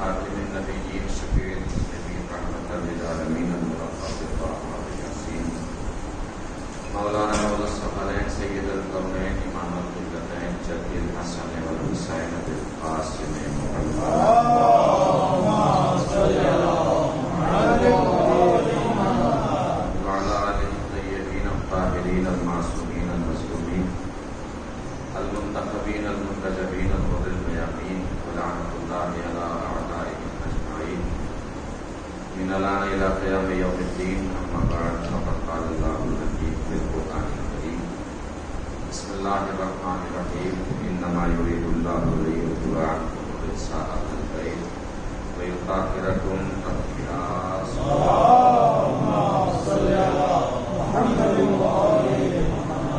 خاتم النبیین شفیع المسلمین رحمۃ للعالمین یاسین مولانا مولانا سید القونین امام القبلتین جد الحسن والحسین بالقاسم وعلى آله الطيبين الطاهرين المعصومين المظلومين المنتخبين المنتجبين الغر الميامين ولعنة الله على أعدائهم أجمعين من الآن إلى قيام يوم الدين. أما بعد فقد قال الله الحكيم في القرآن الكريم بسم الله الرحمن الرحيم إنما يريد الله ليذهب عنكم الرجس أهل البيت ويطهركم تطهيرا. اللهم صل على محمد وآل محمد.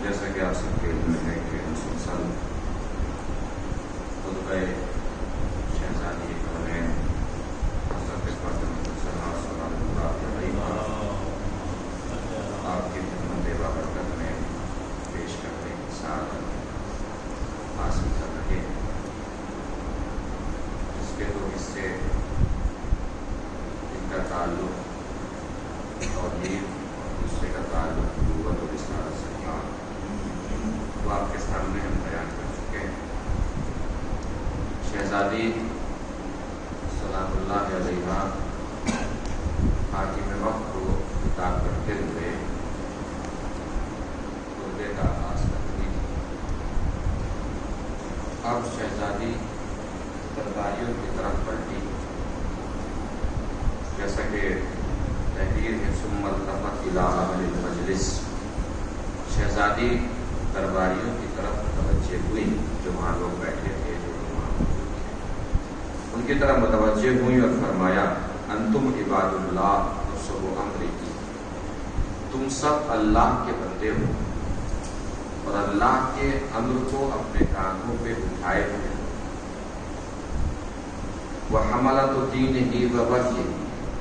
جیسا کہ آپ سب کے علم ہے کہ مسلسل خطبہ شہزادی کونین حضرت فاطمہ الزہرا سلام اللہ علیہا آپ کی خدمت بابرکت میں پیش کرنے کی سعادت حاصل کر رہے ہیں، جس کے دو حصے کا تعلق توحید اور دوسرے کا تعلق نبوت اور رسالت سے تھا، وہ آپ کے سامنے ہم بیان کر چکے ہیں. شہزادی سلام اللہ علیہا حاکم وقت کو خطاب کرتے ہوئے خطبے کا آغاز کرتی تھی. اب شہزادی درباریوں کی طرف پلٹی، جیسا کہ تحریر ہے ثم التفت الی اہل المجلس. شہزادی درباریوں کی طرف متوجہ ہوئی جو وہاں لوگ بیٹھے تھے، جو وہاں موجود تھے، ان کی طرف متوجہ ہوئی اور فرمایا انتم عباد اللہ نصب امری کی، تم سب اللہ کے بندے ہو اور اللہ کے امر کو اپنے کاندھوں پہ اٹھائے ہوئے ہو. وحملۃ دینہ ووحیہ،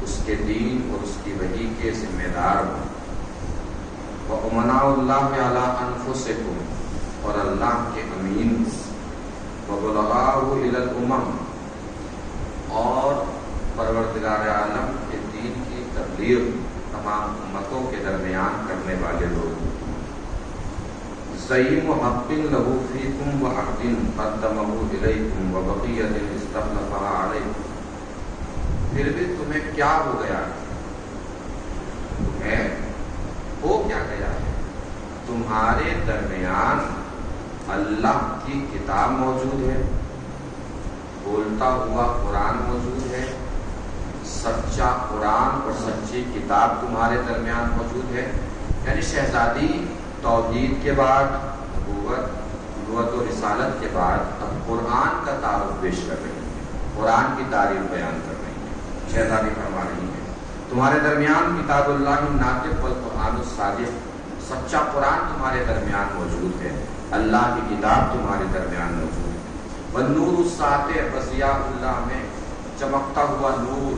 اس کے دین اور اس کی وحی کے ذمہ دار ہو. وَأُمَنَاءُ اللَّهِ عَلَىٰ أَنفُسِكُمْ، اور اللہ کے امین ہو. وَبُلَغَاءُ إِلَى الْأُمَمِ، اور پروردگار عالم کے دین کی تبلیغ تمام امتوں کے درمیان کرنے والے لوگ. زعیم حق لہ فیکم وعہد قدمہ الیکم وبقیۃ استخلفہا علیکم. پھر بھی تمہیں کیا ہو گیا ہے؟ تمہیں ہو کیا گیا ہے؟ تمہارے درمیان اللہ کی کتاب موجود ہے، بولتا ہوا قرآن موجود ہے، سچا قرآن اور سچی کتاب تمہارے درمیان موجود ہے. یعنی شہزادی توحید کے بعد نبوت و رسالت کے بعد اب قرآن کا تعارف پیش کر رہی ہے، قرآن کی تعریف بیان کر رہی ہے. شہزادی فرما رہی ہے تمہارے درمیان کتاب اللہ ناطق والقرآن الصادق، سچا قرآن تمہارے درمیان موجود ہے، اللہ کی کتاب تمہارے درمیان موجود ہے. والنور الساطع، وضیاء اللہ میں چمکتا ہوا نور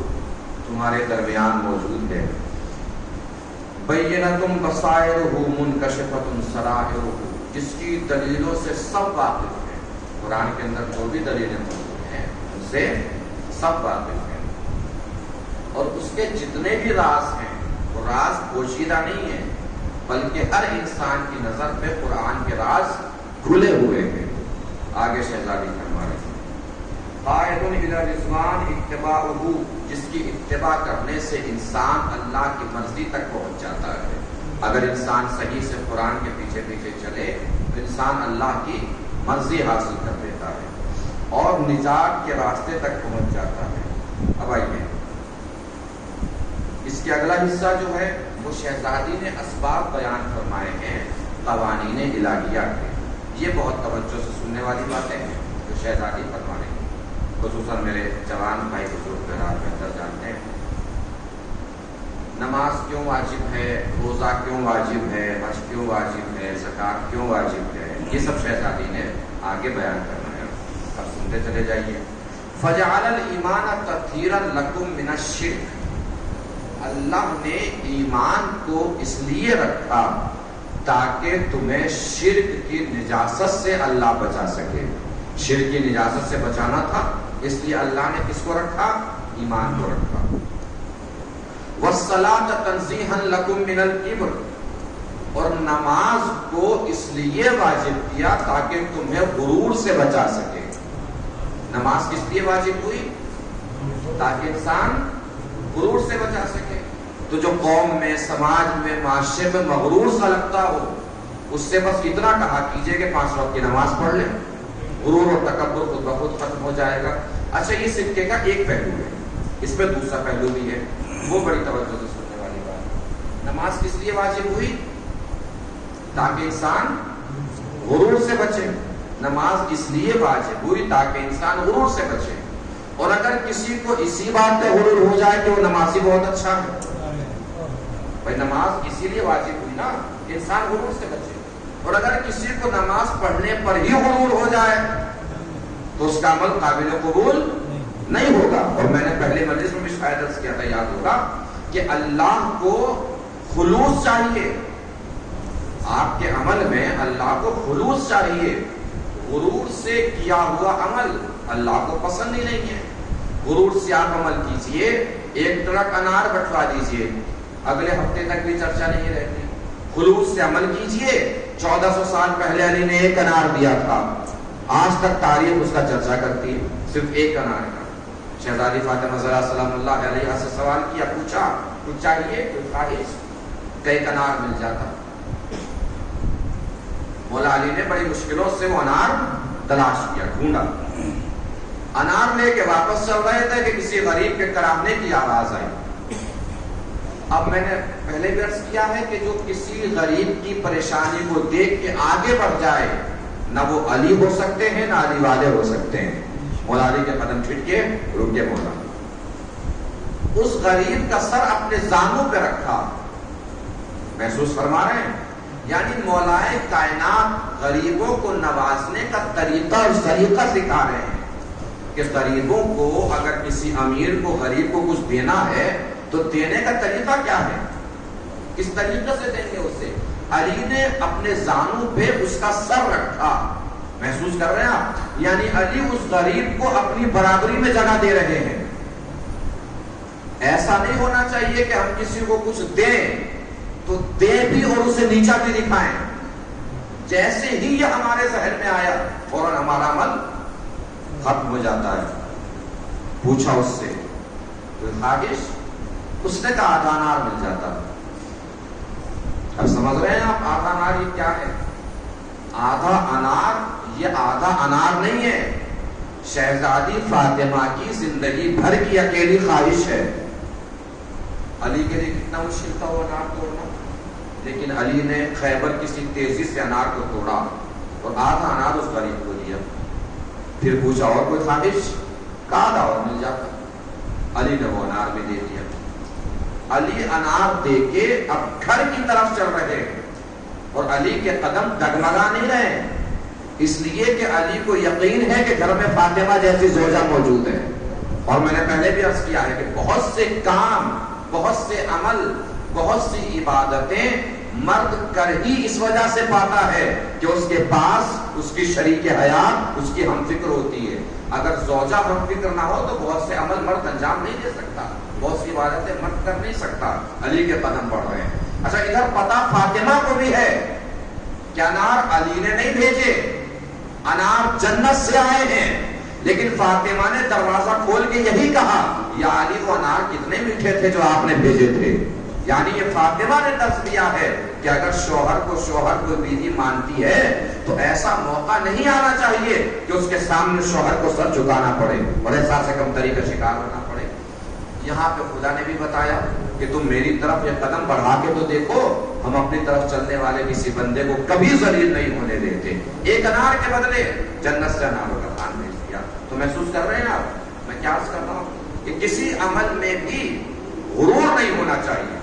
تمہارے درمیان موجود ہے. بینۃ بصائرہ منکشفۃ سرائرہ، جس کی دلیلوں سے سب واقف ہیں. قرآن کے اندر جو بھی دلیلیں موجود ہیں ان سے سب واقف ہیں، اور اس کے جتنے بھی راز ہیں وہ راز پوشیدہ نہیں ہیں، بلکہ ہر انسان کی نظر میں قرآن کے راز کھلے ہوئے ہیں. آگے شہزادی فرما رہی ہیں قائد الی رضوان اتباعہ، جس کی اتباع کرنے سے انسان اللہ کی مرضی تک پہنچ جاتا ہے. اگر انسان صحیح سے قرآن کے پیچھے پیچھے چلے تو انسان اللہ کی مرضی حاصل کر لیتا ہے اور نجات کے راستے تک پہنچ جاتا ہے. اب آئیے اس کے اگلا حصہ جو ہے وہ شہزادی نے اسباب بیان فرمائے ہیں قوانین الہیہ کے. یہ بہت توجہ سے سننے والی باتیں ہیں جو شہزادی فرمانے ہیں، خصوصاً میرے جوان بھائی بزرگ بہتر جانتے ہیں. نماز کیوں واجب ہے، روزہ کیوں واجب ہے، حج کیوں واجب ہے، زکوٰۃ کیوں واجب ہے، یہ سب شہزادی نے آگے بیان کرنا ہے. اب سنتے چلے جائیے. فجعل الایمان تطہیرا لکم من الشرک، اللہ نے ایمان کو اس لیے رکھا تاکہ تمہیں شرک کی نجاست سے اللہ بچا سکے. شرک کی نجاست سے بچانا تھا، اس لیے اللہ نے کس کو رکھا؟ ایمان کو رکھا. وَالصَّلَاةَ تَنزِيهًا لَكُم مِّنَ الْكِبْرِ، اور نماز کو اس لیے واجب کیا تاکہ تمہیں غرور سے بچا سکے. نماز کس لیے واجب ہوئی؟ تاکہ انسان غرور سے بچا سکے. تو جو قوم میں، سماج میں، معاشرے میں مغرور سا لگتا ہو، اس سے بس اتنا کہا کیجئے کہ 5 وقت کی نماز پڑھ لیں، غرور اور تکبر خود بخود ختم ہو جائے گا. اچھا، یہ سکے کا ایک پہلو ہے، اس میں دوسرا پہلو بھی ہے، وہ بڑی توجہ سے سننے والی بات. نماز کس لیے واجب ہوئی؟ تاکہ انسان غرور سے بچے. نماز اس لیے واجب ہوئی تاکہ انسان غرور سے بچے. اور اگر کسی کو اسی بات پہ غرور ہو جائے کہ وہ نمازی بہت اچھا ہے، بھائی نماز اسی لیے واجب ہوئی نا، انسان غرور سے بچے. اور اگر کسی کو نماز پڑھنے پر ہی غرور ہو جائے تو اس کا عمل قابل قبول نہیں ہوگا. اور میں نے پہلے مجلس میں بھی شاید عرض کیا تھا، یاد ہوگا، کہ اللہ کو خلوص چاہیے. آپ کے عمل میں اللہ کو خلوص چاہیے. غرور سے کیا ہوا عمل اللہ کو پسند ہی نہیں ہے. غرور سے آپ عمل کیجئے، 1 ٹرک انار بٹوا دیجئے، اگلے ہفتے تک بھی چرچا نہیں رہتی. خلوص سے عمل کیجئے، 1400 سال پہلے علی نے 1 انار دیا تھا، آج تک تاریخ اس کا چرچا کرتی ہے، صرف 1 انار کا. شہزادی فاطمہ زہرا سلام اللہ علیہا سے سوال کیا، پوچھا کچھ چاہیے، کوئی خواہش؟ کہ 1 انار مل جاتا. مولا علی نے بڑی مشکلوں سے وہ انار تلاش کیا، ڈھونڈا. انار لے کے واپس چل رہے تھے کہ کسی غریب کے کراہنے کی آواز آئی. اب میں نے پہلے بھی عرض کیا ہے کہ جو کسی غریب کی پریشانی کو دیکھ کے آگے بڑھ جائے، نہ وہ علی ہو سکتے ہیں نہ علی والے ہو سکتے ہیں. مولا علی کے قدم چھٹکے، رکے مولا. اس غریب کا سر اپنے زانوں پہ رکھا. محسوس فرما رہے ہیں؟ یعنی مولائے کائنات غریبوں کو نوازنے کا طریقہ اور طریقہ سکھا رہے ہیں کہ غریبوں کو، اگر کسی امیر کو، غریب کو کچھ دینا ہے تو دینے کا طریقہ کیا ہے، کس طریقے سے دیں گے اسے. علی نے اپنے زانوں پہ اس کا سر رکھا. محسوس کر رہے ہیں آپ؟ یعنی علی اس غریب کو اپنی برابری میں جگہ دے رہے ہیں. ایسا نہیں ہونا چاہیے کہ ہم کسی کو کچھ دیں تو دیں بھی اور اسے نیچا بھی دکھائیں. جیسے ہی یہ ہمارے ذہن میں آیا فوراً ہمارا عمل ختم ہو جاتا ہے. پوچھا اس سے کوئی خواہش، اس نے کہا آدھا انار مل جاتا. اب سمجھ رہے ہیں آپ آدھا انار یہ کیا ہے؟ آدھا انار یہ آدھا انار نہیں ہے، شہزادی فاطمہ کی زندگی بھر کی اکیلی خواہش ہے. علی کے لیے کتنا مشکل تھا وہ انار توڑنا، لیکن علی نے خیبر کسی تیزی سے انار کو توڑا اور آدھا انار اس غریب کو دیا. پھر پوچھا اور کوئی خواہش؟ کہا آدھا اور مل جاتا. علی نے وہ انار بھی دے دیا. علی انار دے کے اب گھر کی طرف چل رہے ہیں اور علی کے قدم ڈگمگا نہیں رہے، اس لیے کہ علی کو یقین ہے کہ گھر میں فاطمہ جیسی زوجہ موجود ہے. اور میں نے پہلے بھی عرض کیا ہے کہ بہت سے کام، بہت سے عمل، بہت سی عبادتیں مرد کر ہی اس وجہ سے پاتا ہے کہ اس کے پاس اس کی شریک حیات، اس کی ہم فکر ہوتی ہے. اگر زوجہ ہم فکر نہ ہو تو بہت سے عمل مرد انجام نہیں دے سکتا، بہت سی عبادتیں مرد کر نہیں سکتا. علی کے قدم بڑھ رہے ہیں. اچھا، ادھر پتہ فاطمہ کو بھی ہے کہ انار علی نے نہیں بھیجے، انار جنت سے آئے ہیں. لیکن فاطمہ نے دروازہ کھول کے یہی کہا، یا علی وہ انار کتنے میٹھے تھے جو آپ نے بھیجے تھے. یعنی یہ فاطمہ نے درس دیا ہے کہ اگر شوہر کو بیوی مانتی ہے تو ایسا موقع نہیں آنا چاہیے کہ اس کے سامنے شوہر کو سر جھکانا پڑے اور احساس کمتری کا شکار ہونا پڑے. یہاں پہ خدا نے بھی بتایا کہ تم میری طرف یہ قدم بڑھا کے تو دیکھو، ہم اپنی طرف چلنے والے کسی بندے کو کبھی ذلیل نہیں ہونے دیتے. 1 انار کے بدلے جنت سے اناروں کا کھان بھیج دیا. تو محسوس کر رہے ہیں آپ میں کیا عرض کر رہا ہوں کہ کسی عمل میں بھی غرور نہیں ہونا چاہیے.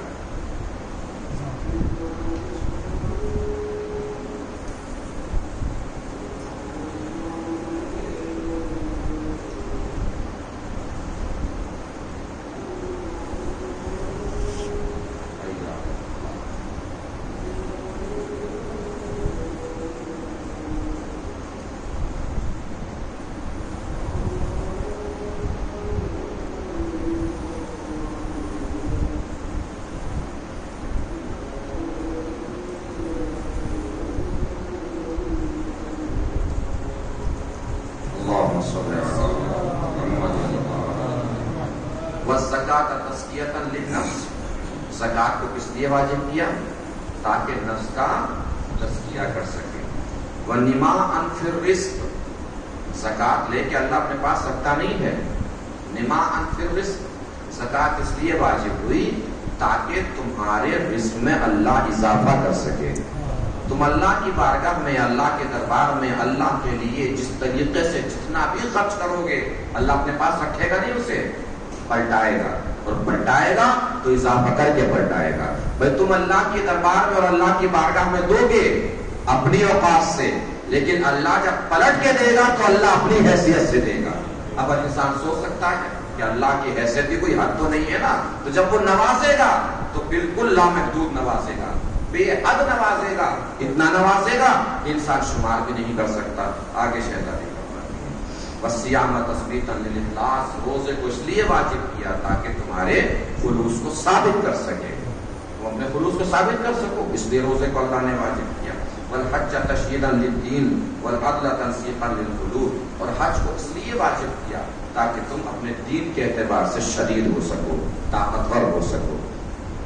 تزکیۃ للنفس، زکات کو کس لیے واجب کیا؟ تاکہ نفس کا تزکیہ کر سکے۔ وَنِمَاءً فِي الرِّزْقِ، زکات لے کے اللہ اپنے پاس رکھتا نہیں ہے۔ نِمَاءً فِي الرِّزْقِ، زکات اس لیے واجب ہوئی تاکہ تمہارے رزق میں اللہ اضافہ کر سکے۔ تم اللہ کی بارگاہ میں، اللہ کے دربار میں اللہ کے لیے جس طریقے سے جتنا بھی خرچ کرو گے، اللہ اپنے پاس رکھے گا نہیں، اسے پلٹائے گا، اور پلٹائے گا تو اضافہ کر کے پلٹائے گا۔ بھائی تم اللہ کے دربار میں اور اللہ کی بارگاہ میں دو گے اپنی اوقات سے، لیکن اللہ جب پلٹ کے دے گا تو اللہ اپنی حیثیت سے دے گا۔ اب انسان سوچ سکتا ہے کہ اللہ کی حیثیت کی کوئی حد تو نہیں ہے نا، تو جب وہ نوازے گا تو بالکل لامحدود نوازے گا، بے حد نوازے گا، اتنا نوازے گا کہ انسان شمار بھی نہیں کر سکتا۔ آگے شہزادی وَالصِّيَامَ تَثْبِيتًا لِلْإِخْلَاصِ، روزے کو اس لیے واجب کیا تاکہ تمہارے خلوص کو ثابت کر سکے، تم اپنے خلوص کو ثابت کر سکو، اس لیے روزے کو اللہ نے واجب کیا۔ وَالْحَجَّ تَشْدِيدًا لِلدِّينِ وَالْعَدْلَ تَنْصِيحًا لِلْقُلُوبِ، اور حج کو اس لیے واجب کیا تاکہ تم اپنے دین کے اعتبار سے شدید ہو سکو، طاقتور ہو سکو۔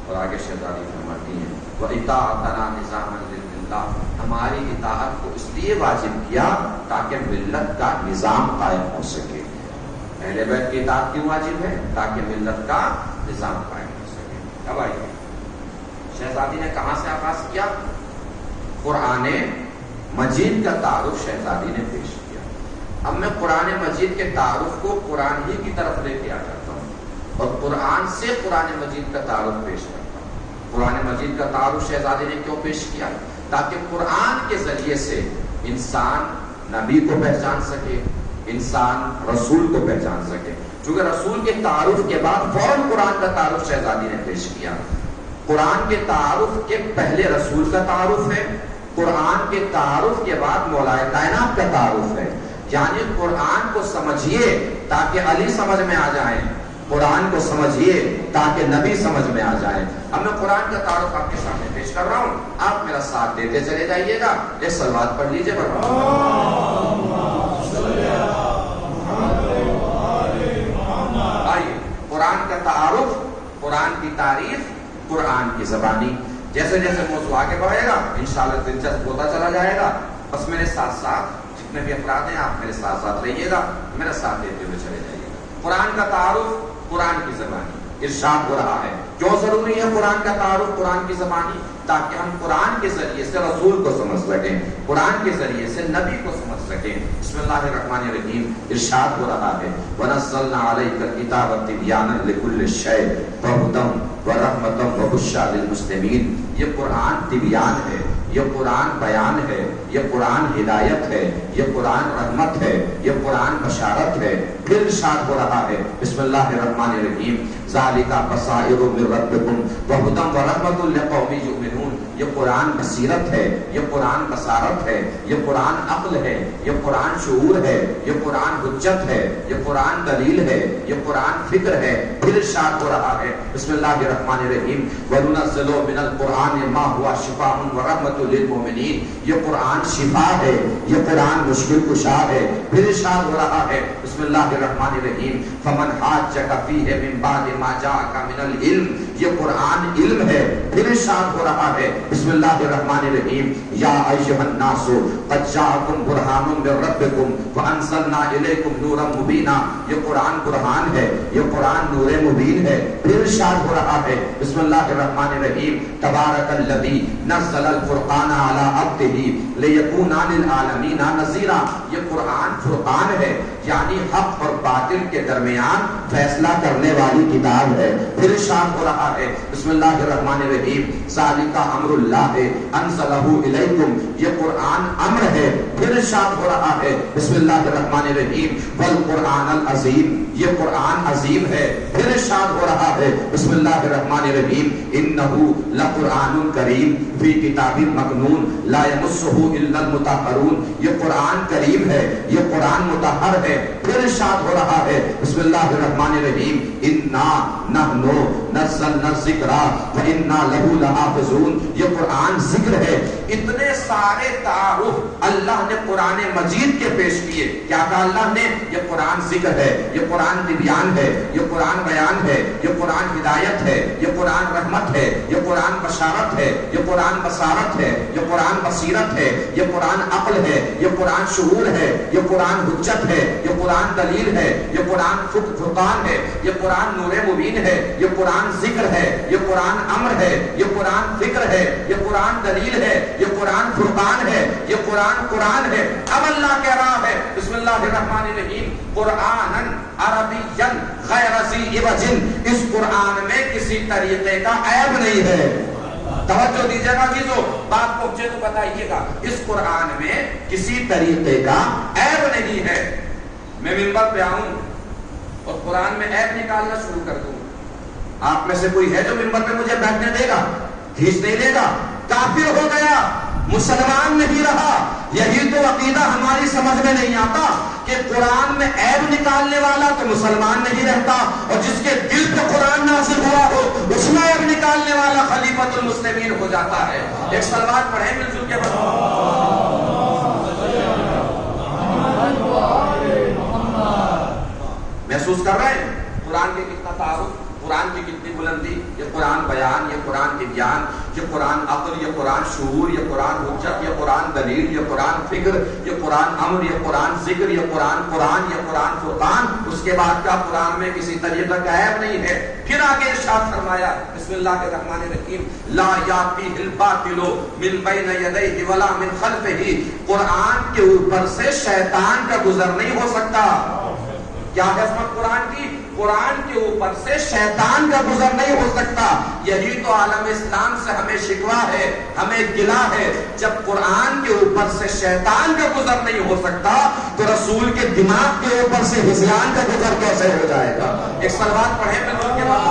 اور آگے شہزادی فرماتی ہیں وَإِطَاعَتَنَا نِظَامًا لِلْمِلَّةِ، ہماری اطاعت کو اس لیے واجب کیا تاکہ ملت کا نظام قائم ہو سکے۔ اہل بیت کی اطاعت کیوں واجب ہے؟ تاکہ ملت کا نظام قائم ہو سکے۔ اب آئیے شہزادی نے کہاں سے آغاز کیا؟ قرآن مجید کا تعارف شہزادی نے پیش کیا۔ اب میں قرآن مجید کے تعارف کو قرآن ہی کی طرف لے کے آ جاتا ہوں اور قرآن سے قرآن مجید کا تعارف پیش کرتا ہوں۔ قرآن مجید کا تعارف شہزادی نے کیوں پیش کیا؟ تاکہ قرآن کے ذریعے سے انسان نبی کو پہچان سکے، انسان رسول کو پہچان سکے۔ چونکہ رسول کے تعارف کے بعد فوراً قرآن کا تعارف شہزادی نے پیش کیا۔ قرآن کے تعارف کے پہلے رسول کا تعارف ہے، قرآن کے تعارف کے بعد مولا کائنات کا تعارف ہے۔ یعنی قرآن کو سمجھیے تاکہ علی سمجھ میں آ جائیں، قرآن کو سمجھیے تاکہ نبی سمجھ میں آ جائیں۔ اب میں قرآن کا تعارف آپ کے سامنے پیش کر رہا ہوں، آپ میرا ساتھ دیتے چلے جائیے گا۔ ایک صلوات پڑھ لیجیے آئیے قرآن کا تعارف، قرآن کی تعریف، قرآن کی زبانی۔ جیسے جیسے موضوع آگے بڑھے گا انشاءاللہ دلچسپ ہوتا چلا جائے گا۔ بس میرے ساتھ ساتھ جتنے بھی افراد ہیں آپ میرے ساتھ ساتھ رہیے گا، میرا ساتھ دیتے ہوئے چلے جائیے گا۔ قرآن کا تعارف، قرآن کی زبانی۔ ارشاد ہو رہا ہے کیوں ضروری ہے قرآن کا تعارف، قرآن کی زبانی؟ تاکہ ہم قرآن کے ذریعے سے رسول کو سمجھ سکیں، قرآن کے ذریعے سے نبی کو سمجھ سکیں۔ بسم اللہ الرحمن الرحیم، ارشاد ہو رہا ہے وَنَزَّلْنَا عَلَيْكَ الْكِتَابَ تِبْيَانًا لِكُلِّ شَيْءٍ وَهُدًى وَرَحْمَةً وَبُشْرَىٰ لِلْمُسْلِمِينَ۔ یہ قرآن تبیان ہے، یہ قرآن بیان ہے، یہ قرآن ہدایت ہے، یہ قرآن رحمت ہے، یہ قرآن بشارت ہے۔ پھر ارشاد ہو رہا ہے بسم اللہ الرحمن الرحیم ذَلِكَ بَصَائِرُ مِن رَبِّكُمْ وَهُدًى وَرَحْمَةٌ لِقَوْمٍ يُؤْمِنُونَ۔ یہ قرآن بصیرت ہے، یہ قرآن بصارت ہے، یہ قرآن عقل ہے، یہ قرآن شعور ہے، یہ قرآن حجت ہے، یہ قرآن دلیل ہے، یہ قرآن فکر ہے۔ پھر ارشاد ہو رہا ہے بسم اللہ الرحمن الرحیم وَنُنَزِّلُ مِنَ الْقُرْآنِ مَا هُوَ شِفَاءٌ وَرَحْمَةٌ لِلْمُؤْمِنِينَ۔ یہ قرآن شفا ہے، یہ قرآن مشکل کشا ہے۔ پھر ارشاد ہو رہا ہے بسم اللہ الرحمن الرحیم فَمَنْ حَاجَّكَ فِيهِ مِن بَعْدِ مَا جَاءَكَ مِنَ الْعِلْمِ۔ یہ قرآن علم ہے۔ پھر ارشاد ہو رہا ہے بسم اللہ الرحمن الرحیم یا ایھا الناس قد جاءکم برہان من ربکم وانزلنا الیکم نورا مبینا۔ یہ قرآن برہان ہے، یہ قرآن نور مبین ہے۔ پھر ارشاد ہو رہا ہے بسم اللہ الرحمن الرحیم تبارک الذی نزل الفرقان علی عبدہ لیکون للعالمین نذیرا۔ یہ قرآن فرقان ہے، یعنی حق اور باطل کے درمیان فیصلہ کرنے والی کتاب ہے۔ پھر ارشاد ہو رہا ہے بسم اللہ الرحمن الرحیم ذالک امر اللہ انزلہ الیکم۔ یہ قرآن امر ہے۔ پھر ارشاد ہو رہا ہے بسم اللہ الرحمن الرحیم والقرآن العظیم۔ یہ قرآن عظیم ہے۔ پھر ارشاد ہو رہا ہے بسم اللہ الرحمن الرحیم انہ لقرآن کریم فی کتاب مکنون لا یمسہ الا المطہرون۔ یہ قرآن کریم ہے، یہ قرآن مطہر ہے۔ پھر ارشاد ہو رہا ہے بسم اللہ الرحمن الرحیم انا نحن نزلنا الذکر وإنا لہ لحافظون. یہ قرآن ذکر ہے. اتنے سارے تعارف اللہ نے قرآن مجید کے پیش کیے. کیا کہا اللہ نے؟ یہ قرآن ذکر ہے, یہ قرآن تبیان ہے, یہ قرآن بیان ہے, یہ قرآن ہدایت ہے, یہ قرآن رحمت ہے, یہ قرآن بشارت ہے, یہ قرآن بصارت ہے, یہ قرآن بصیرت ہے, یہ قرآن عقل ہے, یہ قرآن شعور ہے, یہ قرآن حجت ہے, یہ قرآن دلیل ہے, یہ قرآن فرقان ہے, یہ قرآن نور مبین ہے, یہ قرآن ذکر ہے, یہ قرآن امر ہے, یہ قرآن فکر ہے, یہ قرآن دلیل ہے, یہ قرآن فرقان ہے, یہ قرآن قرآن ہے. اب اللہ کہہ رہا ہے بسم اللہ الرحمن الرحیم قرآن عربی غیر ذی عوج. اس قرآن میں کسی طریقے کا عیب نہیں ہے. توجہ دیجیے گا چیزوں, بات پہنچے تو بتائیے گا. اس قرآن میں کسی طریقے کا عیب نہیں ہے. میں منبر پہ آؤں اور قرآن میں عیب نکالنا شروع کر دوں, آپ میں سے کوئی ہے جو منبر پہ مجھے بیٹھنے دے گا؟ کھینچ نہیں لے گا. کافر ہو گیا, مسلمان نہیں رہا. یہی تو عقیدہ ہماری سمجھ میں نہیں آتا کہ قرآن میں عیب نکالنے والا تو مسلمان نہیں رہتا, اور جس کے دل پہ قرآن نازل ہوا ہو اس میں عیب نکالنے والا خلیفۃ المسلمین ہو جاتا ہے. ایک صلوات پڑھیں مل جل کے. محسوس کر رہے ہیں قرآن کے کتنا تعارف, قرآن کی کتنی بلندی. یہ قرآن بیان, یہ قرآن تبیان, یہ قرآن عقل, یہ قرآن شعور, یہ قرآن حجت, یہ قرآن دلیل, یہ قرآن فکر, یہ قرآن امر, یہ قرآن ذکر, یہ قرآن قرآن, یہ قرآن فرقان. اس کے بعد کا قرآن میں کسی طریقے کا عیب نہیں ہے. پھر آگے ارشاد فرمایا بسم اللہ الرحمن الرحیم لا یاتیہ الباطل من بین یدیہ ولا من خلفہ. قرآن کے اوپر سے شیطان کا گزر نہیں ہو سکتا. کیا عظمت قرآن کی, قرآن کے اوپر سے شیطان کا گزر نہیں ہو سکتا. یہی تو عالم اسلام سے ہمیں شکوہ ہے, ہمیں گلہ ہے. جب قرآن کے اوپر سے شیطان کا گزر نہیں ہو سکتا تو رسول کے دماغ کے اوپر سے ہذیان کا گزر کیسے ہو جائے گا؟ ایک صلوات پڑھیں مل کے بعد.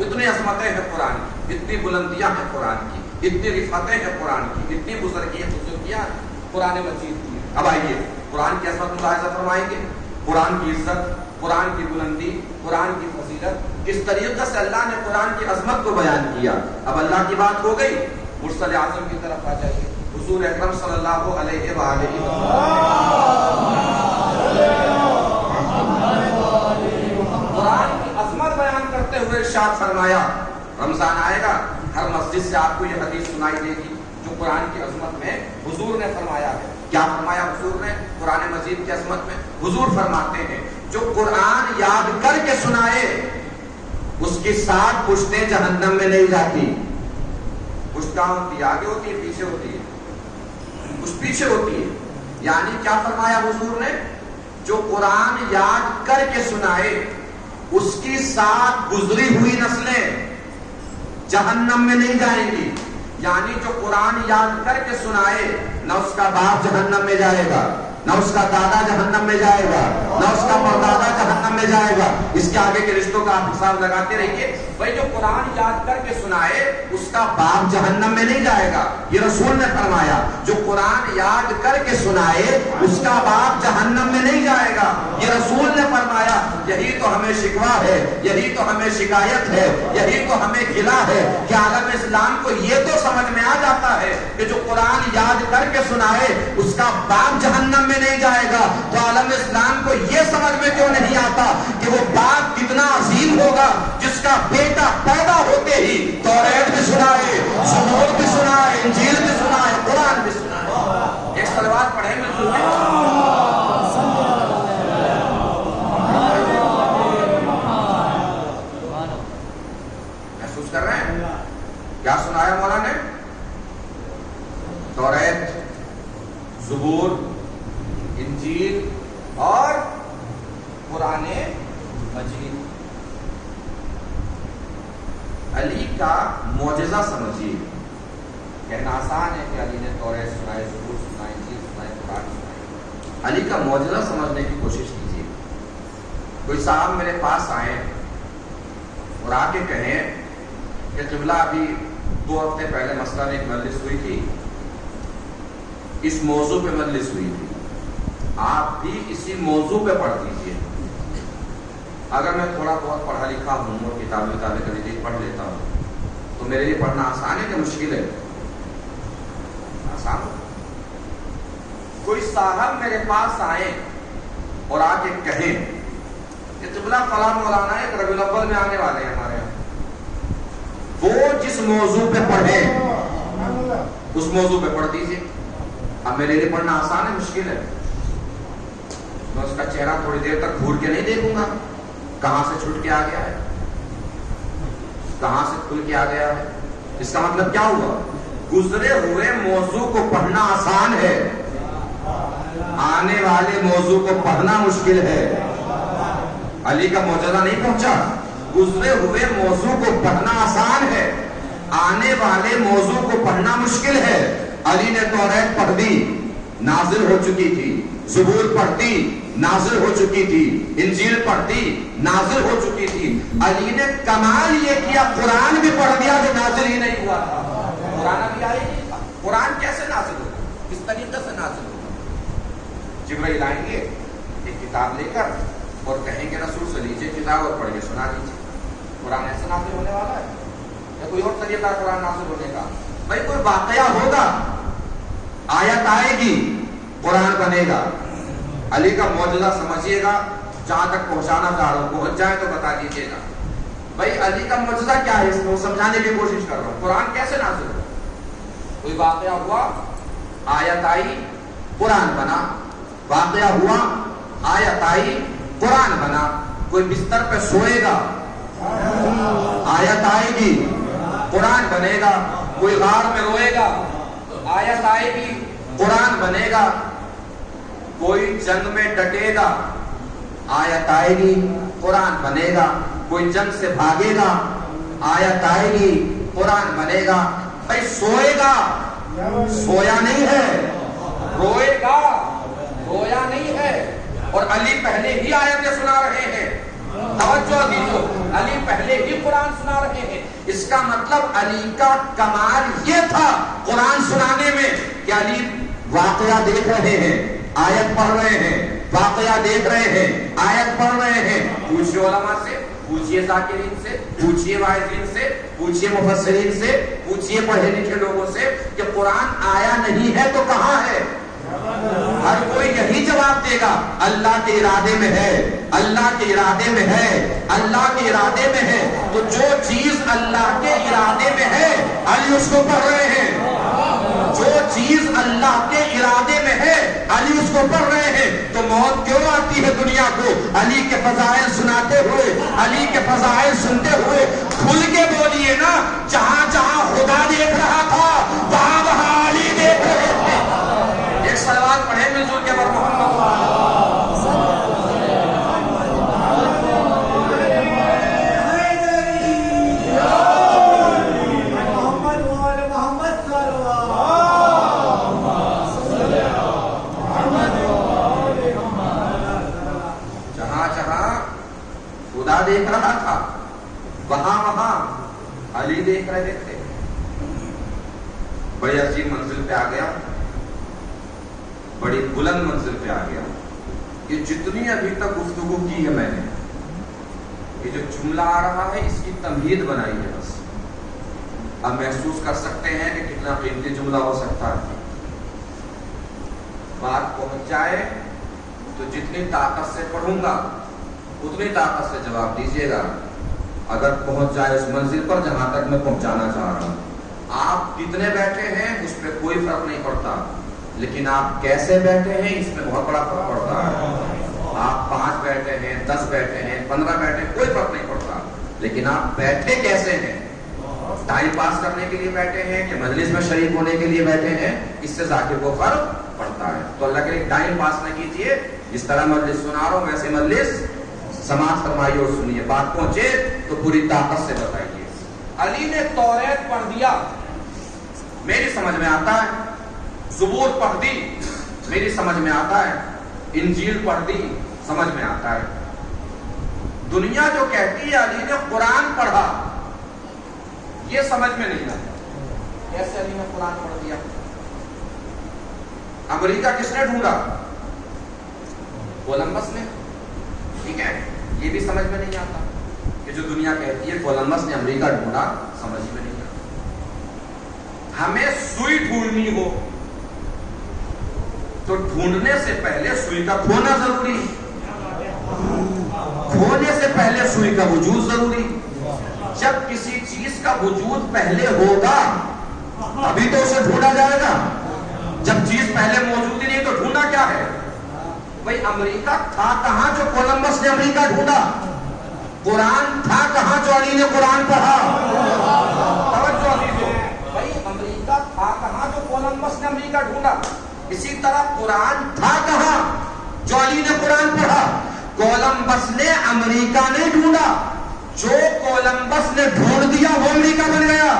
اتنی عظمتیں ہیں قرآن کی, اتنی بلندیاں ہیں قرآن کی, اتنی رفعتیں ہیں قرآن کی, اتنی بزرگیاں قرآن مجید کی. اب آئیے قرآن کی عظمت ملاحظہ فرمائیں گے. قرآن کی عزت, قرآن کی بلندی, قرآن کی فضیلت, کس طریقے سے اللہ نے قرآن کی عظمت کو بیان کیا. اب اللہ کی بات ہو گئی, مرسل اعظم کی طرف آ جائیے. حضور اکرم صلی اللہ علیہ وآلہ قرآن کی عظمت بیان کرتے ہوئے ارشاد فرمایا رمضان آئے گا, ہر مسجد سے آپ کو یہ حدیث سنائی دے گی جو قرآن کی عظمت میں حضور نے فرمایا ہے. کیا فرمایا حضور نے قرآن مجید کی عظمت میں؟ حضور فرماتے ہیں جو قرآن یاد کر کے سنائے اس کی 7 پشتیں جہنم میں نہیں جاتی. پشت کہاں ہوتی ہے؟ آگے ہوتی ہے, پیچھے ہوتی ہے؟ پشت پیچھے ہوتی ہے. یعنی کیا فرمایا حضور نے؟ جو قرآن یاد کر کے سنائے اس کی 7 گزری ہوئی نسلیں جہنم میں نہیں جائیں گی. یعنی جو قرآن یاد کر کے سنائے نہ اس کا باپ جہنم میں جائے گا, نہ اس کا دادا جہنم میں جائے گا, نہ اس کا پردادا جہنم میں جائے گا. اس کے آگے کے رشتوں کا آپ حساب لگاتے رہیے. بھائی جو قرآن یاد کر کے سنائے اس کا باپ جہنم میں نہیں جائے گا, یہ رسول نے فرمایا. جو قرآن یاد کر کے سنائے اس کا باپ جہنم میں نہیں جائے گا, یہ رسول نے فرمایا. یہی تو ہمیں شکوہ ہے, یہی تو ہمیں شکایت ہے, یہی تو ہمیں گلہ ہے کہ عالم اسلام کو یہ تو سمجھ میں آ جاتا ہے کہ جو قرآن یاد کر کے سنائے اس کا باپ جہنم میں نہیں جائے گا, تو عالم اسلام کو یہ سمجھ میں کیوں نہیں آتا کہ وہ باپ کتنا عظیم ہوگا جس کا بیٹا پیدا ہوتے ہی توریت بھی سنائے, زبور بھی سنائے, انجیل بھی سنائے, قرآن بھی سنائے. ایک صلوات پڑھیں مل جل کے. محسوس کر رہے ہیں کیا سنایا مولا نے؟ توریت, زبور, انجیل اور قرآن مجید. علی کا معجزہ سمجھیے. کہنا آسان ہے کہ علی نے توریت سنائے, زبور سنائے, انجیل سنائے, قرآن سنائے. علی کا معجزہ سمجھنے کی کوشش کیجیے. کوئی صاحب میرے پاس آئے اور آ کے کہیں کہ قبلہ ابھی 2 ہفتے پہلے مثلاً ایک مجلس ہوئی تھی, اس موضوع پہ مجلس ہوئی تھی, آپ بھی اسی موضوع پہ پڑھ دیجیے. اگر میں تھوڑا بہت پڑھا لکھا ہوں اور کتابیں کبھی کبھی پڑھ لیتا ہوں تو میرے لیے پڑھنا آسان ہے کہ مشکل ہے؟ آسان. کوئی صاحب میرے پاس آئے اور آ کے کہیں کہ قبلہ فلاں مولانا ہے ربیع الاول میں آنے والے ہیں ہمارے یہاں، وہ جس موضوع پہ پڑھے اس موضوع پہ پڑھ دیجیے. اب میرے لیے پڑھنا آسان ہے مشکل ہے؟ میں اس کا چہرہ تھوڑی دیر تک گھور کے نہیں دیکھوں گا کہاں سے چھوٹ کے آ گیا ہے، کہاں سے کھل کے آ گیا ہے. اس کا مطلب کیا ہوا؟ گزرے ہوئے موضوع کو پڑھنا آسان ہے، آنے والے موضوع کو پڑھنا مشکل ہے. علی کا معجزہ نہیں پہنچا. گزرے ہوئے موضوع کو پڑھنا آسان ہے، آنے والے موضوع کو پڑھنا مشکل ہے. علی نے توریت پڑھ دی، نازل ہو چکی تھی. زبور پڑھتی، نازل ہو چکی تھی. انجیل پڑھتی، نازل ہو چکی تھی. علی نے کمال یہ کیا قرآن بھی پڑھ دیا جو نازل ہی نہیں ہوا تھا. قرآن ابھی آیا ہی نہیں تھا. قرآن کیسے نازل ہوگا؟ کس طریقے سے نازل ہوگا؟ جبرائیل آئیں گے ایک کتاب لے کر اور کہیں گے رسول سے لیجیے کتاب اور پڑھ کے سنا دیجیے. قرآن ایسے نازل ہونے والا ہے یا کوئی اور طریقہ قرآن نازل ہونے کا؟ بھائی کوئی واقعہ ہوگا، آیت آئے گی، قرآن بنے گا. علی کا معجزہ سمجھیے گا، جہاں تک پہنچانا چاہ رہا ہوں پہنچ جائے تو بتا دیجیے گا. بھائی علی کا معجزہ کیا ہے اس کو سمجھانے کی کوشش کر رہا ہوں. قرآن کیسے نازل ہوا؟ کوئی واقعہ ہوا، آیت آئی، قرآن بنا. واقعہ ہوا، آیت آئی، قرآن بنا. کوئی بستر پہ سوئے گا، آیت آئے گی، قرآن بنے گا. کوئی غار میں روئے گا، آیت آئے گی، قرآن بنے گا. کوئی جنگ میں ڈٹے گا، آیت آئے گی، قرآن بنے گا. کوئی جنگ سے بھاگے گا، آیت آئے گی، قرآن بنے گا. بھائی سوئے گا، سویا نہیں ہے، روئے گا، رویا نہیں ہے. اور علی پہلے ہی آیتیں سنا رہے ہیں. توجہ دیجو، علی پہلے ہی قرآن سنا رہے ہیں. اس کا مطلب علی کا کمال یہ تھا قرآن سنانے میں کہ علی واقعہ دیکھ رہے ہیں، آیت پڑھ رہے ہیں، واقعہ دیکھ رہے ہیں، آیت پڑھ رہے ہیں. پوچھئے علماء سے، پوچھئے ذاکرین سے، پوچھئے واعظین سے، پوچھئے مفسرین سے، پوچھئے پڑھے لکھے لوگوں سے کہ قرآن آیا نہیں ہے تو کہاں ہے؟ ہر کوئی یہی جواب دے گا، اللہ کے ارادے میں ہے، اللہ کے ارادے میں ہے، اللہ کے ارادے میں ہے. تو جو چیز اللہ کے ارادے میں ہے علی اس کو پڑھ رہے ہیں. جو چیز اللہ کے ارادے میں ہے علی اس کو پڑھ رہے ہیں. تو موت کیوں آتی ہے دنیا کو؟ علی کے فضائل سناتے ہوئے، علی کے فضائل سنتے ہوئے. کھل کے بولیے نا، جہاں جہاں خدا دیکھ رہا تھا وہاں وہاں علی دیکھ رہے تھے. ایک صلوات پڑھیں مل جل کے بر محمد. خدا دیکھ رہا تھا وہاں وہاں علی دیکھ رہے تھے. بڑی عظیم منزل پہ آ گیا، بڑی بلند منزل پہ آ گیا. یہ جتنی ابھی تک گفتگو کی ہے میں نے، یہ جو جملہ آ رہا ہے اس کی تمہید بنائی ہے بس. اب محسوس کر سکتے ہیں کہ کتنا قیمتی جملہ ہو سکتا ہے. بات پہنچ جائے تو جتنی طاقت سے پڑھوں گا اتنی طاقت سے جواب دیجیے گا. اگر پہنچ جائے اس منزل پر جہاں تک میں پہنچانا چاہ رہا ہوں. آپ کتنے بیٹھے ہیں اس پہ کوئی فرق نہیں پڑتا، لیکن آپ کیسے بیٹھے ہیں اس میں بہت بڑا فرق پڑتا ہے. آپ 5 بیٹھے ہیں، 10 بیٹھے ہیں، 15 بیٹھے ہیں، کوئی فرق نہیں پڑتا، لیکن آپ بیٹھے کیسے ہیں؟ ٹائم پاس کرنے کے لیے بیٹھے ہیں کہ مجلس میں شریک ہونے کے لیے بیٹھے ہیں؟ اس سے ذاکر کو فرق پڑتا ہے. تو اللہ کے ٹائم پاس نہ کیجیے. جس طرح مجلس سنا رہا ہوں ویسے مجلس سماعت فرمائیے اور سنیے. بات پہنچے تو پوری طاقت سے بتائیے. علی نے توریت پڑھ دیا، میری سمجھ میں آتا ہے. زبور پڑھ دی، میری سمجھ میں آتا ہے. انجیل پڑھ دی، سمجھ میں آتا ہے. دنیا جو کہتی ہے علی نے قرآن پڑھا، یہ سمجھ میں نہیں آتا. کیسے علی نے قرآن پڑھ دیا؟ امریکہ کس نے ڈھونڈا؟ کولمبس نے. ٹھیک ہے, یہ بھی سمجھ میں نہیں آتا کہ جو دنیا کہتی ہے کولمبس نے امریکہ ڈھونڈا, سمجھ میں نہیں آتا. ہمیں سوئی ڈھونڈنی ہو تو ڈھونڈنے سے پہلے سوئی کا کھونا ضروری, کھونے سے پہلے سوئی کا وجود ضروری. جب کسی چیز کا وجود پہلے ہوگا ابھی تو اسے ڈھونڈا جائے گا. جب چیز پہلے موجود ہی نہیں تو ڈھونڈا کیا ہے؟ بھئی امریکہ تھا کہاں جو کولمبس نے امریکہ ڈھونڈا؟ قرآن تھا کہاں جو علی نے قرآن پڑھا؟ توجہ عزیزو, بھئی امریکہ تھا کہاں جو کولمبس نے امریکہ ڈھونڈا؟ اسی طرح قرآن تھا کہاں جو علی نے قرآن پڑھا؟ کولمبس نے امریکہ نہیں ڈھونڈا, جو کولمبس نے ڈھونڈ دیا وہ امریکہ بن گیا.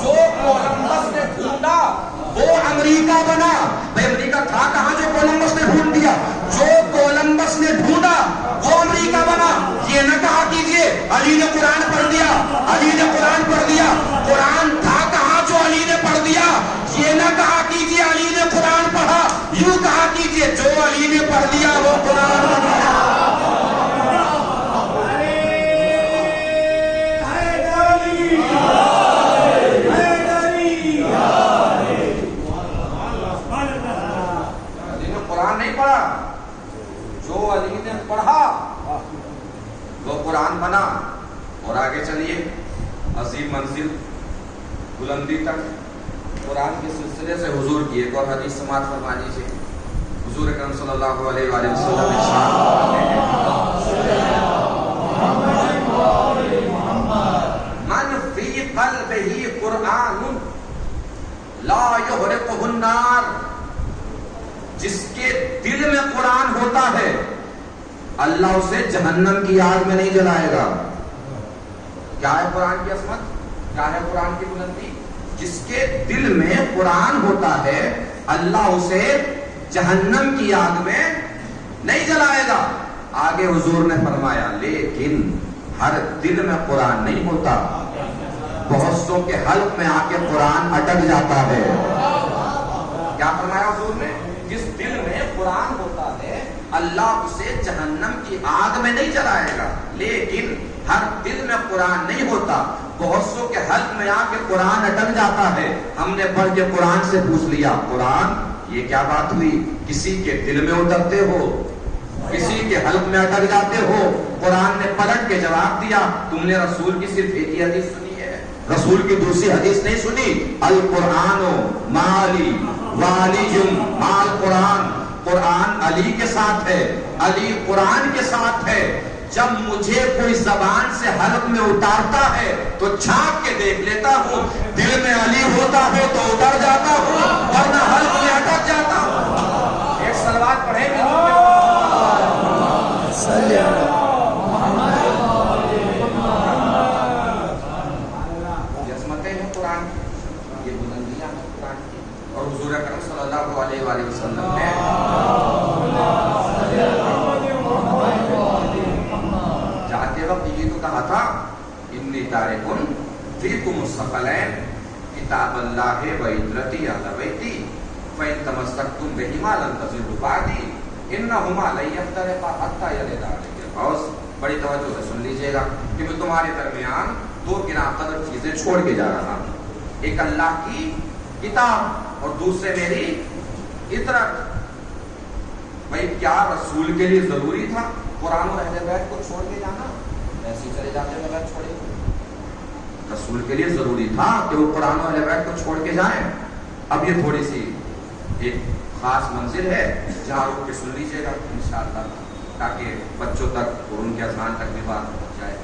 جو کولمبس نے ڈھونڈا وہ امریکہ بنا. بھئی امریکہ تھا کہاں جو کولمبس نے ڈھونڈ دیا؟ جو کولمبس نے ڈھونڈا وہ امریکہ بنا. یہ نہ کہا کیجئے علی نے قرآن پڑھ دیا, علی نے قرآن پڑھ دیا. قرآن تھا کہاں جو علی نے پڑھ دیا؟ یہ نہ کہا کیجئے علی نے قرآن پڑھا, یوں کہا کیجئے جو علی نے پڑھ دیا وہ قرآن بنا. نہیں پڑھا, جو علی نے پڑھا وہ قرآن بنا. اور آگے چلیے عظیم منزل بلندی تک قرآن کے سلسلے سے حضور کی ایک اور حدیث سماعت فرما لیجیے. حضور اکرم صلی اللہ علیہ وآلہ وسلم من فی قلبہ قرآن لا یحرقہ النار, جس کے دل میں قرآن ہوتا ہے اللہ اسے جہنم کی آگ میں نہیں جلائے گا. کیا ہے قرآن کی عظمت, کیا ہے قرآن کی بلندی؟ جس کے دل میں قرآن ہوتا ہے اللہ اسے جہنم کی آگ میں نہیں جلائے گا. آگے حضور نے فرمایا لیکن ہر دل میں قرآن نہیں ہوتا, بہت سو کے حلق میں آ کے قرآن اٹک جاتا ہے. کیا فرمایا حضور نے؟ جس دل میں قرآن ہوتا ہے اللہ اسے جہنم کی آگ میں نہیں جلائے گا, لیکن ہر دل میں قرآن نہیں ہوتا, بہت سو کے حلق میں آ کے قرآن اٹک جاتا ہے. ہم نے پڑھ کے قرآن سے پوچھ لیا قرآن یہ کیا بات ہوئی؟ کسی کے دل میں اترتے ہو, کسی کے حلق میں اٹک جاتے ہو. قرآن نے پلٹ کے جواب دیا تم نے رسول کی صرف ایک ہی حدیث سنی ہے, رسول کی دوسری حدیث نہیں سنی. القرآن مالی وعلی مال قرآن, قرآن علی کے ساتھ ہے, علی قرآن کے ساتھ ہے. جب مجھے کوئی زبان سے حلق میں اتارتا ہے تو چھانک کے دیکھ لیتا ہوں, دل میں علی ہوتا ہے تو اتر جاتا ہوں ورنہ حلق میں اٹک جاتا ہوں. ایک صلوات پڑھیں گے یہ عظمتیں ہیں قرآن کی, یہ بلندیاں ہیں قرآن کی. اور حضور اکرم صلی اللہ علیہ وآلہ وسلم نے جاتے وقت یہ تو کہا تھا انی تارکن فیکم الثقلین کتاب اللہ و عترتی اہل بیتی فإن تمسکتم بہما لن تضلوا بعدی انہما لن یفترقا حتی یرد علیہ القوس. بڑی توجہ سے سن لیجئے گا کہ میں تمہارے درمیان دو گراں قدر چیزیں چھوڑ کے جا رہا ہوں, ایک اللہ کی کتاب اور دوسرے میری اطرت. بھئی کیا رسول کے لیے ضروری تھا قرآن و اہل بیت کو چھوڑ کے جانا؟ ایسے چلے جاتے بغیر چھوڑے. رسول کے لیے ضروری تھا کہ وہ قرآن و اہل بیت کو چھوڑ کے جائیں. اب یہ تھوڑی سی ایک خاص منزل ہے جہاں رک کے سن لیجیے گا انشاءاللہ تاکہ بچوں تک اور ان کے اذہان تک بھی بات پہنچ جائے.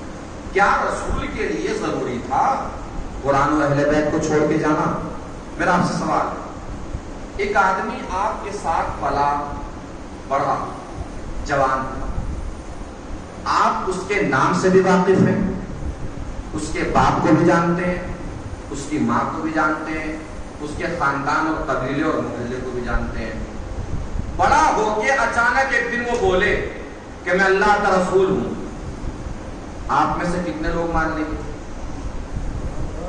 کیا رسول کے لیے ضروری تھا قرآن و اہل بیت کو چھوڑ کے جانا؟ میرا آپ سے سوال, ایک آدمی آپ کے ساتھ پلا بڑھا جوان, آپ اس کے نام سے بھی واقف ہیں, اس کے باپ کو بھی جانتے ہیں, اس کی ماں کو بھی جانتے ہیں, اس کے خاندان اور قبیلے اور محلے کو بھی جانتے ہیں. بڑا ہو کے اچانک ایک دن وہ بولے کہ میں اللہ کا رسول ہوں, آپ میں سے کتنے لوگ مان لیں گے؟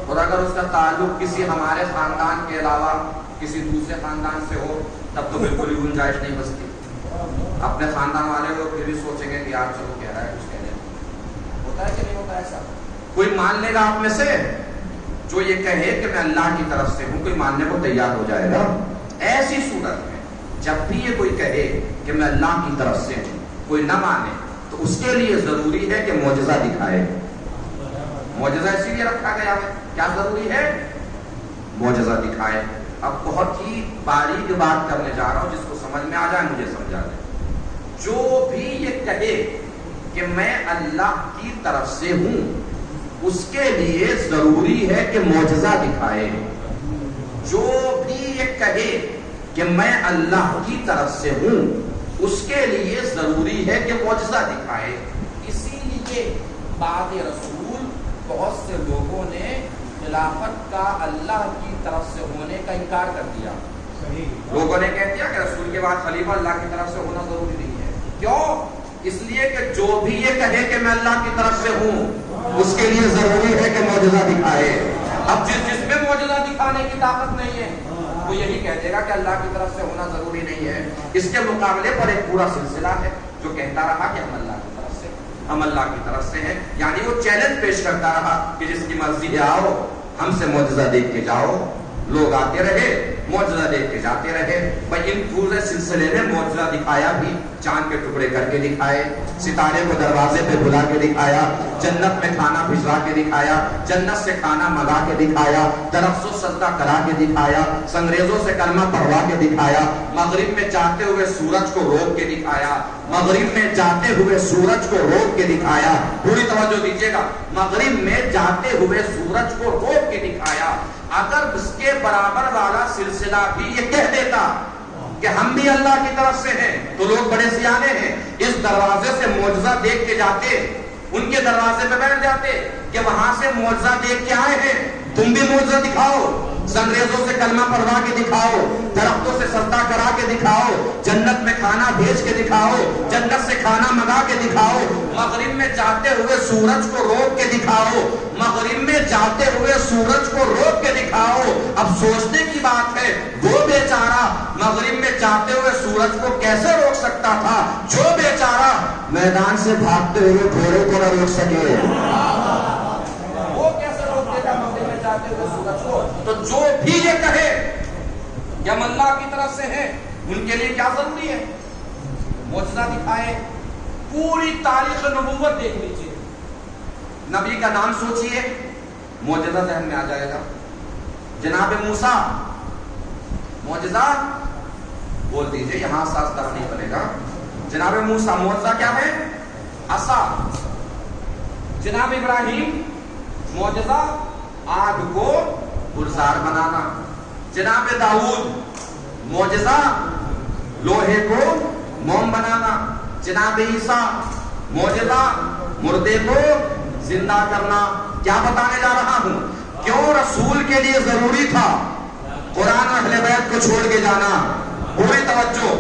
اور اگر اس کا تعلق کسی ہمارے خاندان کے علاوہ کسی دوسرے خاندان سے ہو تب تو بالکل ہی گنجائش نہیں بچتی. اپنے خاندان والے لوگ پھر بھی سوچیں گے کہ یار چلو کہہ رہا ہے کچھ کہنے، ہوتا ہے کہ نہیں ہوتا ایسا؟ کوئی مان لے گا آپ میں سے جو یہ کہے کہ میں اللہ کی طرف سے ہوں، کوئی ماننے کو تیار ہو جائے گا؟ ایسی صورت میں جب بھی یہ کوئی کہے کہ میں اللہ کی طرف سے ہوں، کوئی نہ مانے تو اس کے لیے ضروری ہے کہ معجزہ دکھائے۔ معجزہ اسی لیے رکھا گیا ہے، کیا ضروری ہے؟ معجزہ دکھائے۔ اب بہت ہی باریک بات کرنے جا رہا ہوں، جس کو سمجھ میں آ جائے مجھے سمجھا دیں۔ جو بھی یہ کہے کہ میں اللہ کی طرف سے ہوں، اس کے لیے ضروری ہے کہ معجزہ دکھائے۔ جو بھی یہ کہے کہ میں اللہ کی طرف سے ہوں، اس کے لیے ضروری ہے کہ معجزہ دکھائے۔ اسی لیے بعد رسول بہت سے لوگوں نے خلافت کا اللہ کی طرف سے ہونے کا انکار کر دیا۔ لوگوں نے کہہ دیا کہ رسول کے بعد خلیفہ اللہ کی طرف سے ہونا ضروری نہیں ہے۔ کیوں؟ اس لیے کہ جو بھی یہ کہے کہ میں اللہ کی طرف سے ہوں، اس کے لیے ضروری ہے کہ معجزہ دکھائے۔ اب جس میں معجزہ دکھانے کی طاقت نہیں ہے وہ یہی کہہ دے گا کہ اللہ کی طرف سے ہونا ضروری نہیں ہے۔ اس کے مقابلے پر ایک پورا سلسلہ ہے جو کہتا رہا کہ ہم اللہ کی طرف سے، ہم اللہ کی طرف سے ہیں، یعنی وہ چیلنج پیش کرتا رہا کہ جس کی مرضی ہے آؤ، ہم سے معجزہ دیکھ کے جاؤ۔ لوگ آتے رہے، معجزہ دیکھ کے جاتے رہے۔ بھائی ان پورے سلسلے نے معجزہ دکھایا بھی، چاند کے ٹکڑے کر کے دکھائے، ستارے کو دروازے پہ بلا کے دکھایا، جنت میں کھانا بھجوا کے دکھایا، جنت سے کھانا منگا کے دکھایا، درخت و سجدہ کرا کے دکھایا، سنگریزوں سے کلمہ پڑھوا کے دکھایا، مغرب میں جاتے ہوئے سورج کو روک کے دکھایا، مغرب میں جاتے ہوئے سورج کو روک کے دکھایا۔ پوری توجہ دیجیے گا، مغرب میں جاتے ہوئے سورج کو روک کے دکھایا۔ اگر اس کے برابر والا سلسلہ بھی یہ کہہ دیتا کہ ہم بھی اللہ کی طرف سے ہیں تو لوگ بڑے سیانے ہیں، اس دروازے سے معجزہ دیکھ کے جاتے، ان کے دروازے پہ بیٹھ جاتے کہ وہاں سے معجزہ دیکھ کے آئے ہیں، تم بھی معجزہ دکھاؤ، سنگریزوں سے کلمہ پڑھوا کے دکھاؤ، درختوں سے سجدہ کرا کے دکھاؤ، جنت میں کھانا بھیج کے دکھاؤ، جنت سے کھانا منگا کے دکھاؤ، مغرب میں جاتے ہوئے سورج کو روک کے دکھاؤ، مغرب میں جاتے ہوئے سورج کو روک کے دکھاؤ۔ اب سوچنے کی بات ہے وہ بیچارہ مغرب میں جاتے ہوئے سورج کو کیسے روک سکتا تھا جو بیچارہ میدان سے بھاگتے ہوئے گھوڑے کو نہ روک سکے؟ وہ کیسے روک دے گا مغرب میں جاتے ہوئے سورج کو؟ تو جو بھی یہ کہے کہ ہم اللہ کی طرف سے ہیں، ان کے لیے کیا ضروری ہے؟ معجزہ دکھائے۔ پوری تاریخ نبوت دیکھ لیجیے، نبی کا نام سوچئے، معجزہ ذہن میں آ جائے گا۔ جناب موسیٰ، معجزہ بول دیجئے، یہاں ساز طرح نہیں بنے گا۔ جناب موسیٰ معجزہ کیا ہے؟ عصا۔ جناب ابراہیم معجزہ آگ کو گلزار بنانا۔ جناب داؤد معجزہ لوہے کو موم بنانا۔ جناب عیسیٰ معجزہ مردے کو زندہ کرنا۔ کیا بتانے جا رہا ہوں؟ کیوں رسول کے لیے ضروری تھا قرآن اہل بیت کو چھوڑ کے جانا؟ پوری توجہ۔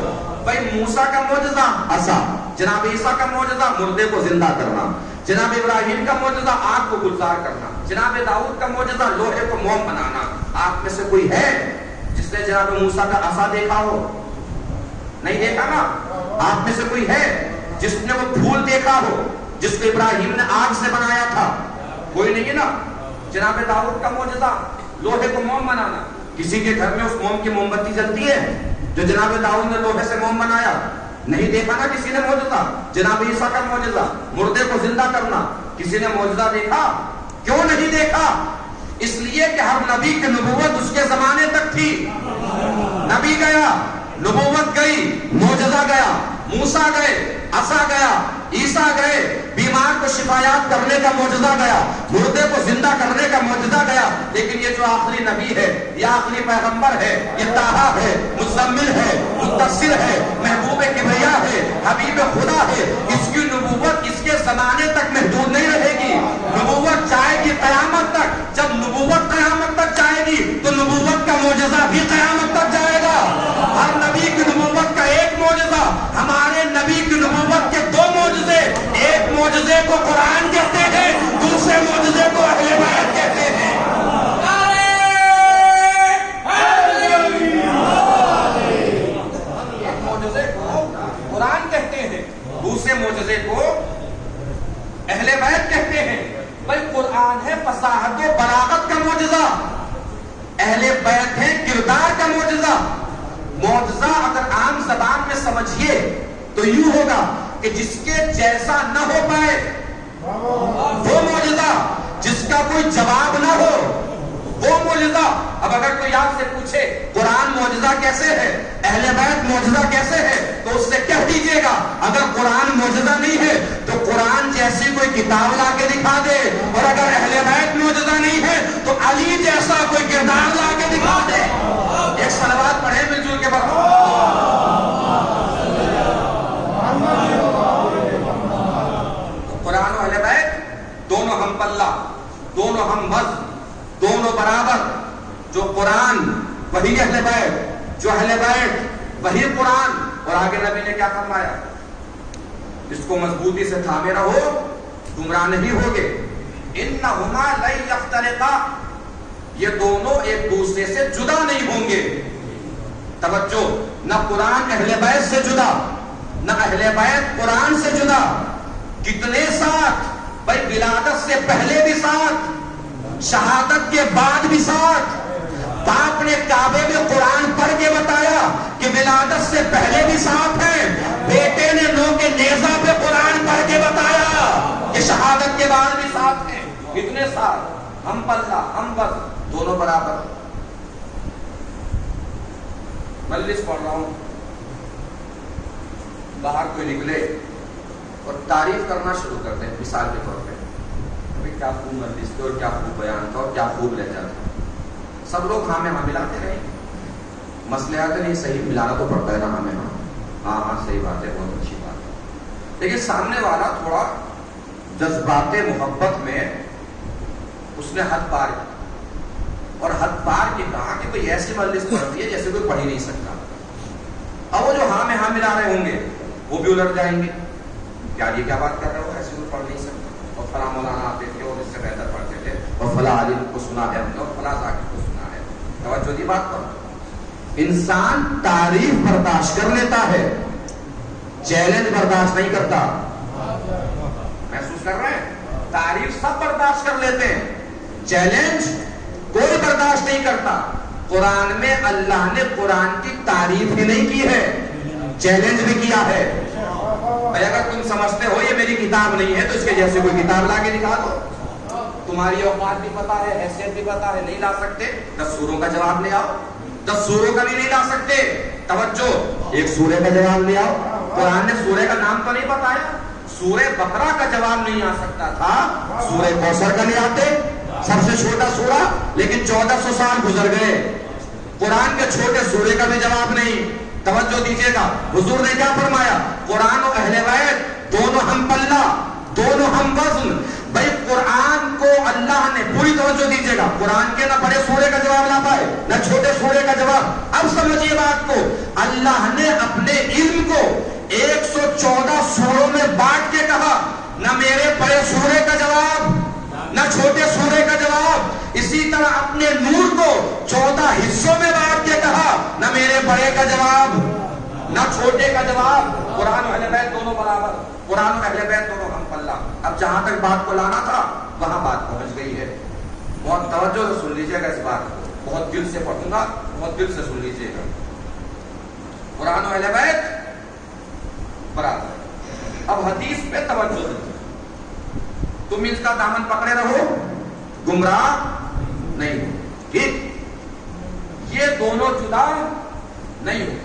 بھائی موسیٰ کا معجزہ عصا، جناب عیسیٰ کا معجزہ مردے کو زندہ کرنا، جناب ابراہیم کا معجزہ آگ کو گلزار کرنا، جناب داؤد کا معجزہ لوہے کو موم بنانا۔ آپ میں سے کوئی ہے جس نے جناب موسیٰ کا عصا دیکھا ہو؟ نہیں دیکھا نا؟ آپ میں سے کوئی ہے جس نے وہ پھول دیکھا ہو جس کو ابراہیم نے آگ سے بنایا تھا؟ کوئی نہیں ہے نا؟ جناب داؤد کا معجزہ لوہے کو موم بنانا۔ کسی کے گھر میں اس موم کی موم بتی جلتی ہے جو جناب داؤد نے لوہے سے موم بنایا؟ نہیں دیکھا نا کسی نے معجزہ؟ جناب عیسیٰ کا معجزہ مردے کو زندہ کرنا، کسی نے معجزہ دیکھا؟ کیوں نہیں دیکھا؟ اس لیے کہ ہر نبی کی نبوت اس کے زمانے تک تھی۔ نبی گیا، نبوت گئی، معجزہ گیا، موسیٰ گئے، عصا گیا، عیسیٰ گئے، بیمار کو شفایات کرنے کا معجزہ گیا، مردے کو زندہ کرنے کا معجزہ گیا، لیکن یہ جو آخری نبی ہے، یہ آخری پیغمبر ہے، یہ طٰہٰ ہے، مزمل ہے، مدثر ہے، محبوب کبریا ہے، حبیب خدا ہے، اس کی نبوت اس کے زمانے تک محدود نہیں رہے گی، نبوت جائے گی قیامت تک۔ جب نبوت قیامت تک جائے گی تو نبوت کا معجزہ بھی قیامت تک جائے گا۔ ہر نبی کی نبوت کا ایک معجزہ، ہمارے نبی کی نبوت کے دو معجزے، ایک معجزے کو قرآن کہتے ہیں، دوسرے معجزے کو اہل بیت کہتے ہیں۔ ایک معجزے کو اہل بیت کہتے ہیں بھائی قرآن ہے فصاحت و بلاغت کا معجزہ، اہل بیت ہے کردار کا معجزہ۔ معجزہ اگر عام زبان میں سمجھیے تو یوں ہوگا کہ جس کے جیسا نہ ہو پائے وہ معجزہ، جس کا کوئی جواب نہ ہو وہ معجزہ۔ اب اگر کوئی آپ سے پوچھے قرآن معجزہ کیسے ہے، اہل بیت معجزہ کیسے ہے، تو اس سے کہہ دیجئے گا اگر قرآن معجزہ نہیں ہے تو قرآن جیسی کوئی کتاب لا کے دکھا دے، اور اگر اہل بیت معجزہ نہیں ہے تو علی جیسا کوئی کردار لا کے دکھا دے۔ ایک صلوات پڑھیں مل جل کے بڑھو۔ قرآن و اہل بیت دونوں ہم پلہ، دونوں ہم وزن، دونوں برابر۔ جو قرآن وہی اہل بیت، جو اہل بیت وہی قرآن۔ اور آگے نبی نے کیا فرمایا؟ اس کو مضبوطی سے تھامے رہو، گمراہ نہیں ہوگے۔ انہما لن یفترقا، یہ دونوں ایک دوسرے سے جدا نہیں ہوں گے۔ توجہ، نہ قرآن اہل بیت سے جدا، نہ اہل بیت قرآن سے جدا۔ کتنے ساتھ؟ بھائی ولادت سے پہلے بھی ساتھ، شہادت کے بعد بھی ساتھ۔ باپ نے کعبے میں قرآن پڑھ کے بتایا کہ ولادت سے پہلے بھی ساتھ ہیں، بیٹے نے نو کے نیزہ پہ قرآن پڑھ کے بتایا کہ شہادت کے بعد بھی ساتھ ہیں۔ کتنے ساتھ؟ ہم پلہ ہم بس، دونوں برابر۔ مجلس پڑھ رہا ہوں، باہر کوئی نکلے اور تعریف کرنا شروع کر دیں، مثال کے طور پہ کیا خوب مجلس تھی اور کیا خوب بیان تھا اور کیا خوب لہجہ تھا، سب لوگ ہاں میں ہاں ملاتے رہیں۔ مسئلہ آتا نہیں، صحیح ملانا تو پڑتا ہے نا، ہاں میں ہاں ہاں صحیح بات ہے، بہت اچھی بات ہے۔ لیکن سامنے والا تھوڑا جذبات محبت میں اس نے حد پار کی، اور حد پار کے کہا کہ کوئی ایسی مجلس پڑھتی ہے جیسے کوئی پڑھ ہی نہیں سکتا۔ اب وہ جو ہاں میں ہاں ملا رہے ہوں گے وہ بھی الٹ جائیں گے، کیا یہ کیا بات کر رہے ہو، ایسے کوئی پڑھ نہیں سکتا، اور فلاں مولانا آتے تھے اور اس سے بہتر پڑھتے تھے، اور فلاں عالم کو سنا ہے ہم نے، اور فلاں ذاکر کو سنا ہے۔ توجہ دی بات پر۔ انسان تعریف برداشت کر لیتا ہے، چیلنج برداشت نہیں کرتا۔ محسوس کر رہے ہیں؟ تعریف سب برداشت کر لیتے ہیں، چیلنج کوئی برداشت نہیں کرتا۔ قرآن میں اللہ نے قرآن کی تعریف ہی نہیں کی ہے، چیلنج بھی کیا ہے۔ بھائی اگر تم سمجھتے ہو یہ میری کتاب نہیں ہے تو اس کے جیسے کوئی کتاب لا کے دکھا دو۔ تمہاری اوقات بھی پتا ہے، حیثیت بھی پتا ہے، نہیں لا سکتے 10 سوروں کا جواب لے آؤ، 10 سوروں کا بھی نہیں لا سکتے۔ توجہ، ایک سورے کا جواب لے آؤ۔ قرآن نے سورے کا نام تو نہیں بتایا، سورہ بقرہ کا جواب نہیں آ سکتا تھا، سورہ کوثر کا لے آتے، سب سے چھوٹا سورہ، لیکن 1400 سال گزر گئے، قرآن کے چھوٹے سورے کا بھی جواب نہیں۔ توجہ دیجیے گا، حضور نے کیا فرمایا؟ قرآن و اہل بیت دونوں ہم پلہ، دونوں ہم وزن۔ بھائی قرآن کو اللہ نے، پوری توجہ دیجیے گا، قرآن کے نہ بڑے سورے کا جواب لا پائے نہ چھوٹے سورے کا جواب۔ اب سمجھیے بات کو، اللہ نے اپنے علم کو 114 سوروں میں بانٹ کے کہا، نہ میرے بڑے سورے کا جواب نہ چھوٹے سورے کا جواب۔ اسی طرح اپنے نور کو 14 حصوں میں بانٹ کے کہا، نہ میرے بڑے کا جواب نہ چھوٹے کا جواب۔ قرآن و اہل بیت دونوں برابر، قرآن و اہل بیت دونوں ہم پلہ۔ اب جہاں تک بات کو لانا تھا وہاں بات پہنچ گئی ہے۔ بہت توجہ سے سن لیجیے گا اس بات کو، بہت دل سے پڑھوں گا، بہت دل سے سن لیجیے گا۔ قرآن و اہل بیت برابر۔ اب حدیث پہ توجہ دیجیے، تم اس کا دامن پکڑے رہو، گمراہ نہیں ہو، ٹھیک؟ یہ دونوں جدا نہیں ہو،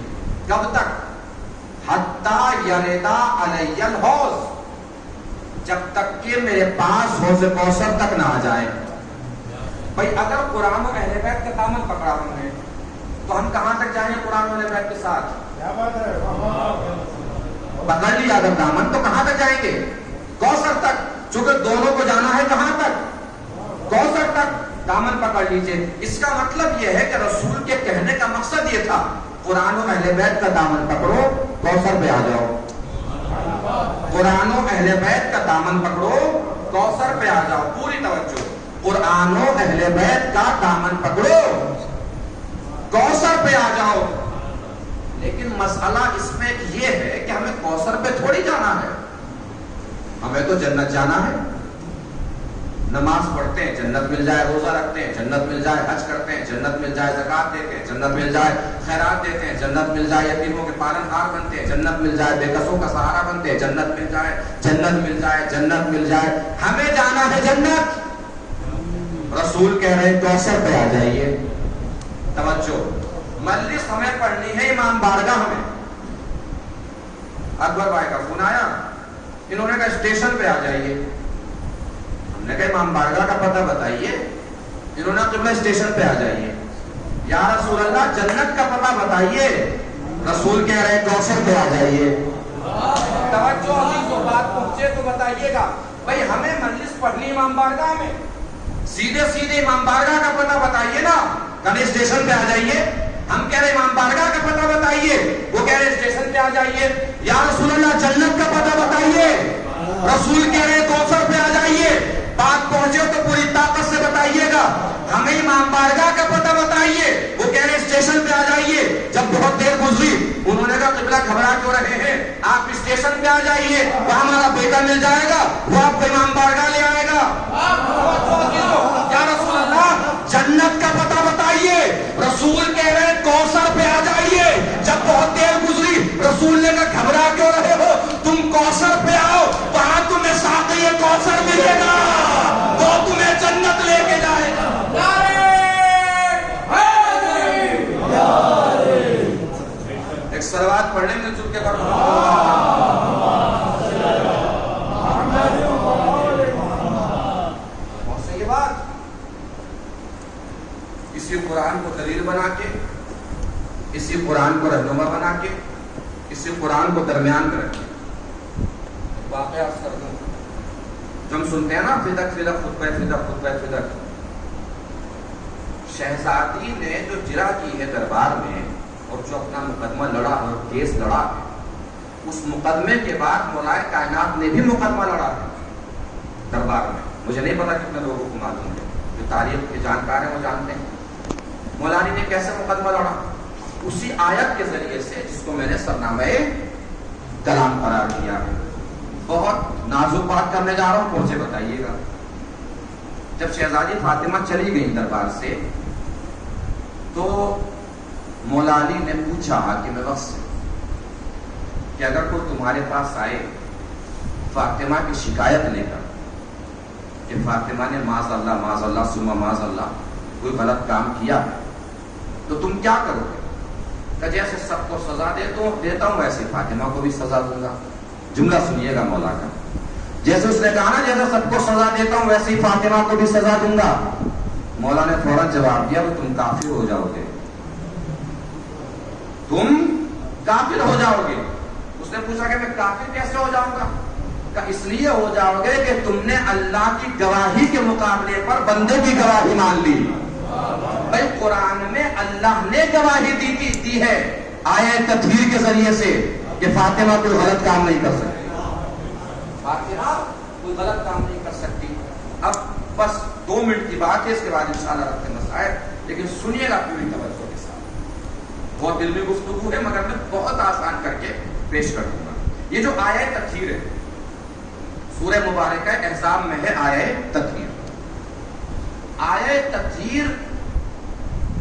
کب تک؟ حتی یردا علی الحوض، جب تک کہ میرے پاس حوض کوثر تک نہ آ جائے۔ بھائی اگر قرآن و اہل بیت کا دامن پکڑا ہم نے تو ہم کہاں تک جائیں قرآن و اہل بیت کے ساتھ؟ کیا بات ہے، پکڑ لیا اگر دامن تو کہاں تک جائیں گے؟ کوثر تک، چونکہ دونوں کو جانا ہے کہاں تک؟ کوثر تک۔ دامن پکڑ لیجئے۔ اس کا مطلب یہ ہے کہ رسول کے کہنے کا مقصد یہ تھا، قرآن و اہل بیت کا دامن پکڑو، کوثر پہ آ جاؤ۔ قرآن و اہل بیت کا دامن پکڑو، کوثر پہ آ جاؤ۔ پوری توجہ، قرآن و اہل بیت کا دامن پکڑو، کوثر پہ آ جاؤ۔ لیکن مسئلہ اس میں یہ ہے کہ ہمیں کوثر پہ تھوڑی جانا ہے، ہمیں تو جنت جانا ہے. نماز پڑھتے ہیں جنت مل جائے, روزہ رکھتے ہیں جنت مل جائے, حج کرتے ہیں جنت مل جائے, زکات دیتے ہیں جنت مل جائے, خیرات دیتے ہیں جنت مل جائے, یتیموں کے پالن ہار بنتے ہیں جنت مل جائے, بے کسوں کا سہارا بنتے ہیں جنت مل جائے, جنت مل جائے, جنت مل جائے. ہمیں جانا ہے جنت. رسول کہہ رہے کوثر پہ آ جائیے. توجہ, مجلس ہمیں پڑھنی ہے امام بارگاہ میں. اکبر بھائی کا فون آیا, انہوں نے کہا اسٹیشن پہ آ جائیے. ہم نے کہا امام بارگاہ کا پتہ بتائیے. انہوں نے قبلہ اسٹیشن پہ آ جائیے. یا رسول اللہ جنت کا پتہ بتائیے. رسول کہہ رہے کوثر پہ آ جائیے. توجہ عزیزو, بات پہنچے تو بتائیے گا. بھائی ہمیں مجلس پڑھنی امام بارگاہ میں, سیدھے سیدھے امام بارگاہ کا پتہ بتائیے نا. کبھی اسٹیشن پہ آ جائیے. ہم کہہ رہے امام بارگاہ کا پتہ بتائیے, وہ کہہ رہے اسٹیشن پہ آ جائیے. یا رسول اللہ جنت کا پتہ بتائیے. رسول کہہ رہے کوثر پہ آ جائیے. بات پہنچے تو پوری طاقت سے بتائیے گا. ہمیں امام بارگاہ کا پتہ بتائیے, وہ کہہ رہے اسٹیشن پہ آ جائیے. جب بہت دیر گزری, انہوں نے کہا قبلہ گھبرا کیوں رہے ہیں, آپ اسٹیشن پہ آ جائیے, وہاں ہمارا بیٹا مل جائے گا, وہ آپ کو امام بارگاہ لے آئے گا. یا رسول اللہ جنت کا پتہ بتائیے. رسول کہہ رہے کوثر پہ آ جائیے. جب بہت دیر گزری, رسول نے کہا گھبرا کیوں رہے ہو, تم کوثر پہ آؤ, وہاں تمہیں ساقی کوثر ملے گا, وہ تمہیں جنت لے کے جائے گا. ایک صلوات پڑھنے میں چپ کے پڑھو. بہت صحیح بات. اسی قرآن کو دلیل بنا کے, اسی قرآن کو رہنما بنا کے, اسی قرآن کو درمیان میں رکھے. واقعہ کر دوں, جو ہم سنتے ہیں نا فدق فدق خطبہ فدق خطبہ فدق. شہزادی نے جو جرا کی ہے دربار میں, اور جو اپنا مقدمہ لڑا اور کیس لڑا ہے, اس مقدمے کے بعد مولائے کائنات نے بھی مقدمہ لڑا ہے دربار میں. مجھے نہیں پتا کتنے لوگوں کو معلوم ہے, جو تاریخ کے جانکار ہیں وہ جانتے ہیں مولانا نے کیسے مقدمہ لڑا. اسی آیت کے ذریعے سے جس کو میں نے سرنامہ کلام قرار دیا ہے. بہت نازک بات کرنے جا رہا ہوں, پہنچے بتائیے گا. جب شہزادی فاطمہ چلی گئی دربار سے, تو مولا علی نے پوچھا حاکم وقت سے کہ اگر کوئی تمہارے پاس آئے فاطمہ کی شکایت لے کر کہ فاطمہ نے معاذ اللہ ثم معاذ اللہ کوئی غلط کام کیا ہے, تو تم کیا کرو گے؟ کہ جیسے سب کو سزا دیتا ہوں ویسے فاطمہ کو بھی سزا دوں گا. جملہ سنیے گا مولا کا. جیسے اس نے کہا نا جیسے سب کو سزا دیتا ہوں ویسے ہی فاطمہ کو بھی سزا دوں گا. مولا نے فوراً جواب دیا کہ تم کافر ہو جاؤ گے, تم کافر ہو جاؤ گے. اس نے پوچھا کہ میں کافر کیسے ہو جاؤں گا؟ کہ اس لیے ہو جاؤ گے کہ تم نے اللہ کی گواہی کے مقابلے پر بندے کی گواہی مان لی. بھائی قرآن میں اللہ نے گواہی دی ہے آیت تطہیر کے ذریعے سے کہ فاطمہ کوئی غلط کام نہیں کر سکتی. فاطمہ کوئی غلط کام نہیں کر سکتی. اب بس 2 منٹ کی بات ہے, اس کے بعد انشاءاللہ رکھتے ہیں مسائل, لیکن سنیے گا پوری توجہ کے ساتھ. بہت دل میں گفتگو ہے مگر میں بہت آسان کر کے پیش کر دوں گا. یہ جو آیت تطہیر ہے سورہ مبارکہ احزاب میں ہے آیت تطہیر. آیت تطہیر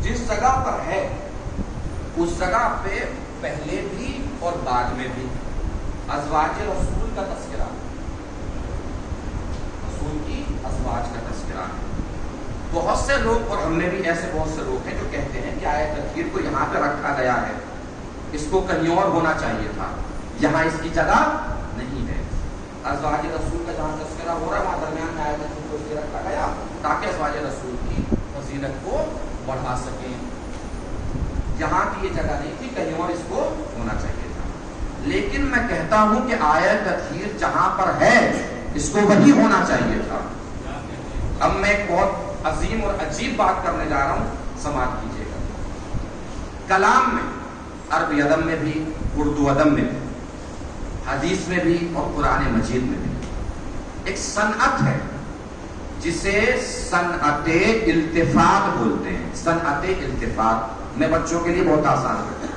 جس جگہ پر ہے اس جگہ پہ پہلے بھی اور بعد میں بھی ازواج رسول کا تذکرہ, رسول کی ازواج کا تذکرہ. بہت سے لوگ, اور ہم میں بھی ایسے بہت سے لوگ ہیں جو کہتے ہیں کہ آیت تطہیر کو یہاں پہ رکھا گیا ہے, اس کو کہیں اور ہونا چاہیے تھا, یہاں اس کی جگہ نہیں ہے. ازواج رسول کا جہاں تذکرہ ہو رہا ہے وہاں درمیان میں آیت تطہیر کو اس لیے رکھا گیا تاکہ ازواج رسول کی فضیلت کو بڑھا سکیں. یہاں کی یہ جگہ نہیں تھی, کہیں اور اس کو ہونا چاہیے تھا. لیکن میں کہتا ہوں کہ آیت تطہیر جہاں پر ہے اس کو وہی ہونا چاہیے تھا. اب میں ایک بہت عظیم اور عجیب بات کرنے جا رہا ہوں, سماعت کیجیے گا. کلام میں, عربی ادب میں بھی, اردو ادب میں بھی, حدیث میں بھی اور قرآن مجید میں بھی ایک صنعت ہے جسے صنعت التفات بولتے ہیں. صنعت التفات میں بچوں کے لیے بہت آسان ہے.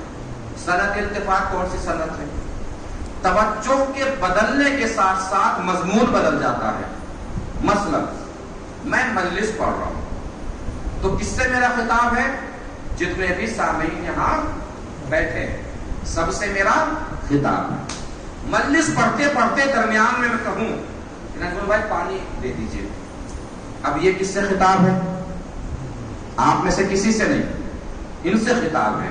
صنعت التفات کون سی صنعت ہے؟ توجہ کے بدلنے کے ساتھ ساتھ مضمون بدل جاتا ہے. مثلا میں مجلس پڑھ رہا ہوں تو کس سے میرا خطاب ہے؟ جتنے بھی سامعین یہاں بیٹھے سب سے میرا خطاب ہے. مجلس پڑھتے پڑھتے درمیان میں کہوں کہ نجم بھائی پانی دے دیجیے، اب یہ کس سے خطاب ہے؟ آپ میں سے کسی سے نہیں، ان سے خطاب ہے.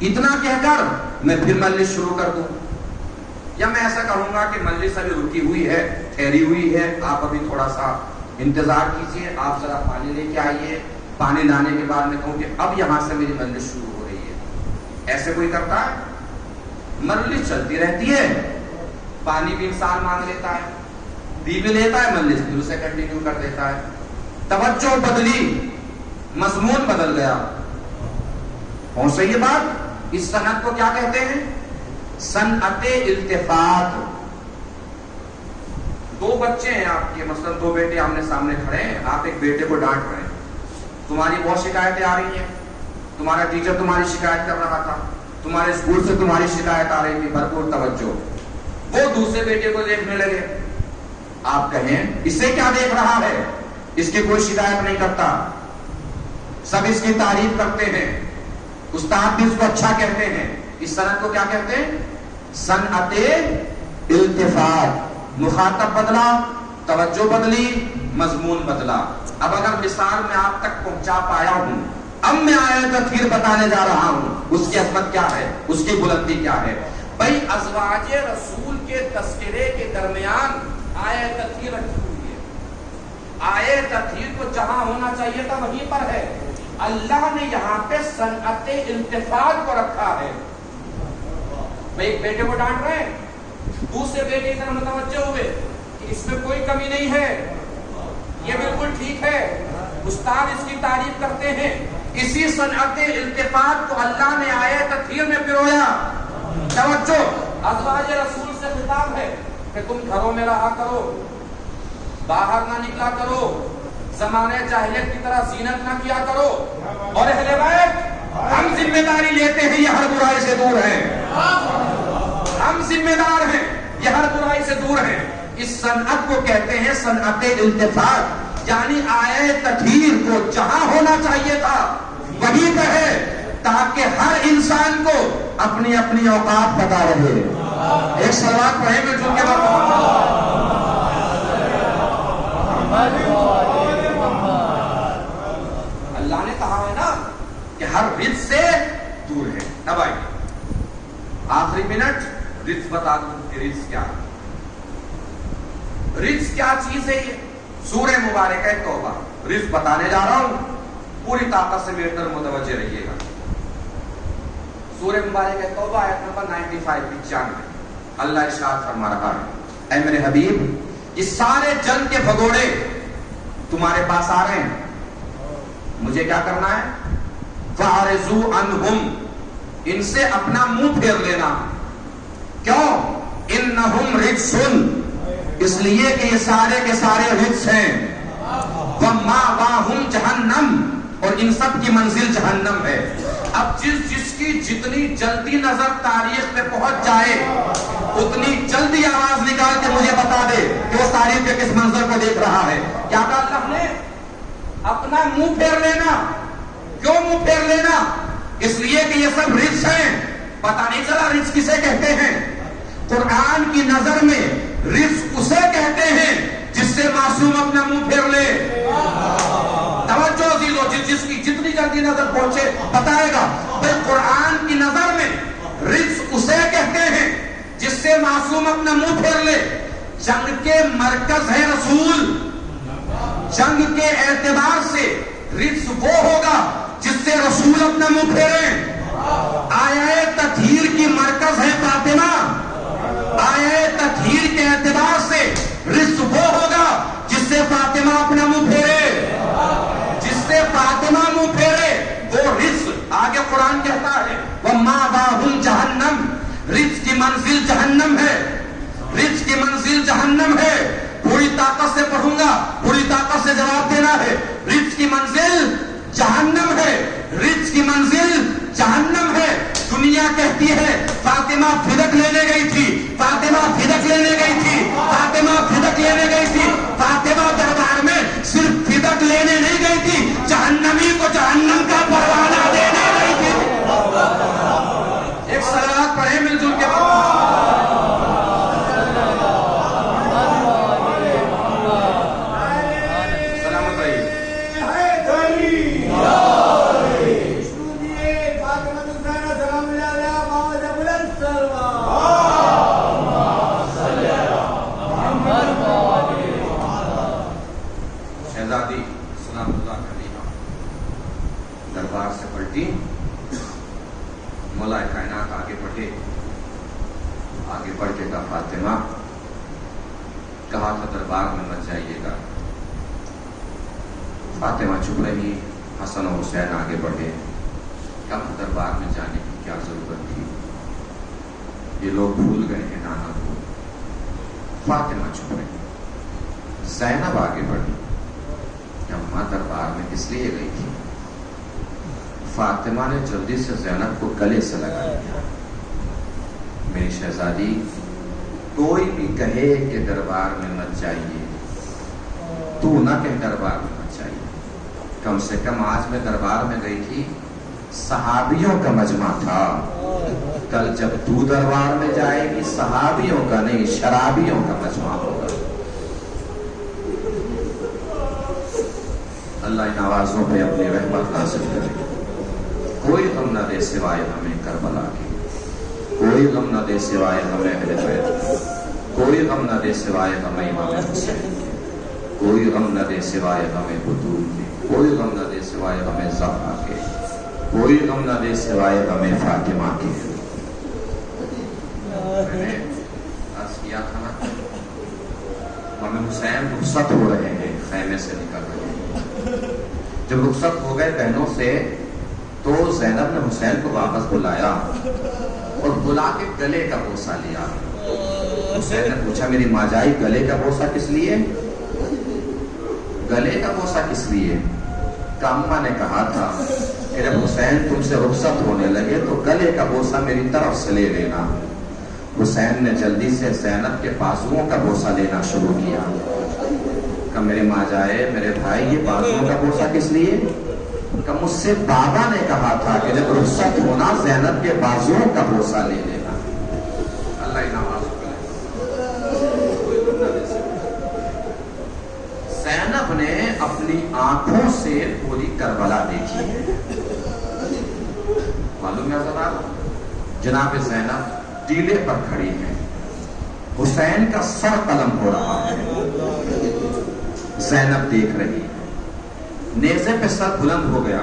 اتنا کہہ کر میں پھر مجلس شروع کر دوں، یا میں ایسا کہوں گا کہ مجلس ابھی رکی ہوئی ہے، ٹھہری ہوئی ہے، آپ ابھی تھوڑا سا انتظار کیجیے، آپ ذرا پانی لے کے آئیے. پانی لانے کے بعد میں کہوں کہ اب یہاں سے میری مجلس شروع ہو رہی ہے. ایسے کوئی کرتا ہے؟ مجلس چلتی رہتی ہے، پانی بھی انسان مانگ لیتا ہے، پی بھی لیتا ہے، مجلس بھی اسے کنٹینیو کر دیتا ہے. توجہ بدلی، مضمون بدل گیا. کون سی یہ بات؟ اس صنعت کو کیا کہتے ہیں؟ صنعت التفات. دو بچے ہیں آپ کے، مثلا دو بیٹے آمنے سامنے کھڑے ہیں، آپ ایک بیٹے کو ڈانٹ رہے ہیں، تمہاری بہت شکایتیں آ رہی ہیں، تمہارا ٹیچر تمہاری شکایت کر رہا تھا، تمہارے اسکول سے تمہاری شکایت آ رہی تھی، بھرپور توجہ. وہ دوسرے بیٹے کو دیکھنے لگے. آپ کہیں اسے کیا دیکھ رہا ہے؟ اس کی کوئی شکایت نہیں کرتا، سب اس کی تعریف کرتے ہیں، استاد بھی اس کو اچھا کہتے ہیں. اس صنعت کو کیا کہتے ہیں؟ صنعت التفات. مخاطب بدلا، توجہ بدلی، مضمون بدلا. اب اگر مثال میں آپ تک پہنچا پایا ہوں، اب میں آیت تطہیر بتانے جا رہا ہوں. اس کی عظمت کیا ہے، اس کی بلندی کیا ہے. بھائی ازواج رسول کے تذکرے کے درمیان آیت تطہیر رکھی ہوئی ہے. آیت تطہیر کو جہاں ہونا چاہیے تھا وہیں پر ہے. اللہ نے یہاں پہ صنعت التفات کو رکھا ہے. بھائی ایک بیٹے کو ڈانٹ رہے ہیں، دوسرے بیٹے کی طرف متوجہ ہوئے کہ اس میں کوئی کمی نہیں ہے، یہ بالکل ٹھیک ہے، استاد اس کی تعریف کرتے ہیں. اسی صنعت التفات کو اللہ نے آیت تطہیر میں پرویا. توجہ، ازواج رسول سے خطاب ہے کہ تم گھروں میں رہا کرو، باہر نہ نکلا کرو، زمانے جاہلیت کی طرح زینت نہ کیا کرو. اور اہل بیت ہم ذمہ داری لیتے ہیں، یہ ہر برائی سے دور ہیں. ہم ذمہ دار ہیں، یہ ہر برائی سے دور ہیں. اس صنعت کو کہتے ہیں صنعت التفات، یعنی آیت تطہیر کو جہاں ہونا چاہیے تھا وہیں پہ ہے، تاکہ ہر انسان کو اپنی اپنی اوقات پتا رہے. ایک صلوات پڑھیں مل جل کے اللہ نے کہا ہے نا کہ ہر رزق سے دور ہے. اب آئیے آخری منٹ رزق بتا دوں کہ رزق کیا ہے. رزق کیا چیز ہے؟ یہ سورہ مبارکہ توبہ رزق بتانے جا رہا ہوں، پوری طاقت سے میرے طرف متوجہ رہیے گا. سورہ مبارکہ توبہ آیت نمبر 95 اللہ ارشاد فرما رہا ہے، اے میرے حبیب یہ سارے جنگ کے بھگوڑے تمہارے پاس آ رہے ہیں، مجھے کیا کرنا ہے؟ فَعَرِضُوا عَنْهُمْ، ان سے اپنا منہ پھیر لینا. کیوں؟ اِنَّهُمْ رِجْسٌ، اس لیے کہ یہ سارے کے سارے رجس ہیں. وَمَأْوَاهُمْ جَهَنَّمْ، اور ان سب کی منزل جہنم ہے. اب جس کی جتنی جلدی نظر تاریخ پہ پہنچ جائے اتنی جلدی آواز نکال کے مجھے بتا دے کہ وہ تاریخ کے کس منظر کو دیکھ رہا ہے. کیا کہا اللہ نے؟ اپنا منہ پھیر لینا. کیوں منہ پھیر لینا؟ اس لیے کہ یہ سب رجس ہیں. پتہ نہیں چلا رجس کسے کہتے ہیں؟ قرآن کی نظر میں رزق اسے کہتے ہیں جس سے معصوم اپنا منہ پھیر لے. توجہ عزیزو، جس کی جتنی جلدی نظر پہنچے بتائے گا. بھئی قرآن کی نظر میں رزق اسے کہتے ہیں جس سے معصوم اپنا منہ پھیر لے. جنگ کے مرکز ہے رسول. جنگ کے اعتبار سے رزق وہ ہوگا جس سے رسول اپنا منہ پھیرے. آیت تطہیر کی مرکز ہے فاطمہ. آیت تطہیر کے اعتبار سے رزق وہ ہوگا جس سے فاطمہ اپنا منہ پھیرے. جس سے فاطمہ منہ پھیرے وہ رزق. آگے قرآن کہتا ہے وَمَأْوَاهُمْ جَهَنَّمْ، رزق کی منزل جہنم ہے. رزق کی منزل جہنم ہے. پوری طاقت سے پڑھوں گا، پوری طاقت سے جواب دینا ہے. رزق کی منزل جہنم ہے. رزق کی منزل جہنم ہے. دنیا کہتی ہے فاطمہ فدق لینے گئی تھی، فاطمہ فدق لینے گئی تھی، فاطمہ فدق لینے گئی تھی۔ فاطمہ دربار میں صرف فدق لینے نہیں گئی تھی، جہنمی کو جہنم کا پروانہ دینے گئی تھی۔ ایک صلوات پڑھیں مل جل کے سلامت رہیے۔ شہزادی سلام اللہ علیہ دربار سے پلٹی، مولا کائنات آگے بڑھے، آگے بڑھ کے کہا فاطمہ کہا تھا دربار میں مت جائیے گا۔ فاطمہ چپ رہی، حسن و حسین آگے بڑھے، کہا دربار میں جانے کی کیا ضرورت تھی، یہ لوگ بھول گئے ہیں نانا کو۔ فاطمہ چپ رہی، زینب آگے بڑھی، اماں دربار میں کس لیے گئی تھی؟ فاطمہ نے جلدی سے زینب کو گلے سے لگا لیا، میری شہزادی کوئی بھی کہے کہ دربار میں مت جائیے، تو نہ کہ دربار میں مت جائیے۔ کم سے کم آج میں دربار میں گئی تھی، صحابیوں کا مجمع تھا، کل جب تو دربار میں جائے گی صحابیوں کا نہیں شرابیوں کا مجمع ہوگا۔ اللہ ان آوازوں پہ اپنی رحمت نازل کرے۔ کوئی غم نہ دے سوائے ہمیں کربلا کے، کوئی غم نہ دے سوائے ہمیں اہل بیت، کوئی غم نہ دے سوائے ہمیں امام حسین کے، کوئی غم نہ دے سوائے ہمیں بطول کے، کوئی غم نہ دے سوائے ہمیں زہرا کے، کوئی غم نہ دے سوائے ہمیں فاطمہ کے۔ میں نے عرض کیا تھا نا امام حسین رخصت ہو رہے ہیں، خیمے سے نکل رہے ہیں۔ جب رخصت ہو گئے بہنوں سے تو زینب نے حسین کو واپس بلایا اور بلا کے گلے کا بوسہ لیا۔ حسین نے پوچھا میری ماں جائی گلے کا بوسہ کس لیے؟ گلے کا بوسہ کس لیے؟ اماں نے کہا تھا کہ جب حسین تم سے رخصت ہونے لگے تو گلے کا بوسہ میری طرف سے لے لینا۔ حسین نے جلدی سے زینب کے بازوؤں کا بوسہ لینا شروع کیا۔ کہ میری ماں جائے میرے بھائی یہ بازوؤں کا بوسہ کس لیے؟ کہ مجھ سے بابا نے کہا تھا کہ جب رخصت ہونا زینب کے بازوؤں کا بوسہ لے لینا۔ اللہ ہی نواز زینب نے اپنی آنکھوں سے پوری کربلا دیکھی۔ معلوم ہے حضرات، جناب زینب ٹیلے پر کھڑی ہے، حسین کا سر قلم ہو رہا ہے، زینب دیکھ رہی ہے، نیزے پہ سر بلند ہو گیا۔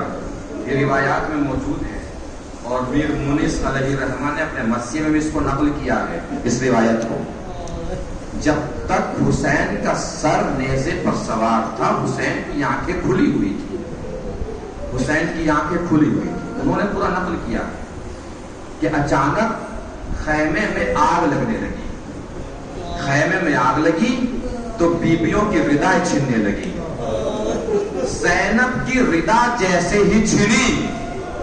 یہ روایات میں موجود ہے اور میر مونس علیہ الرحمہ نے اپنے مرثیے میں بھی اس کو نقل کیا ہے، اس روایت کو۔ جب تک حسین کا سر نیزے پر سوار تھا حسین کی آنکھیں کھلی ہوئی تھی، حسین کی آنکھیں کھلی ہوئی تھی۔ انہوں نے پورا نقل کیا کہ اچانک خیمے میں آگ لگنے لگی، خیمے میں آگ لگی تو بیبیوں کی ردائیں چھننے لگی۔ زینب کی ردا جیسے ہی چھنی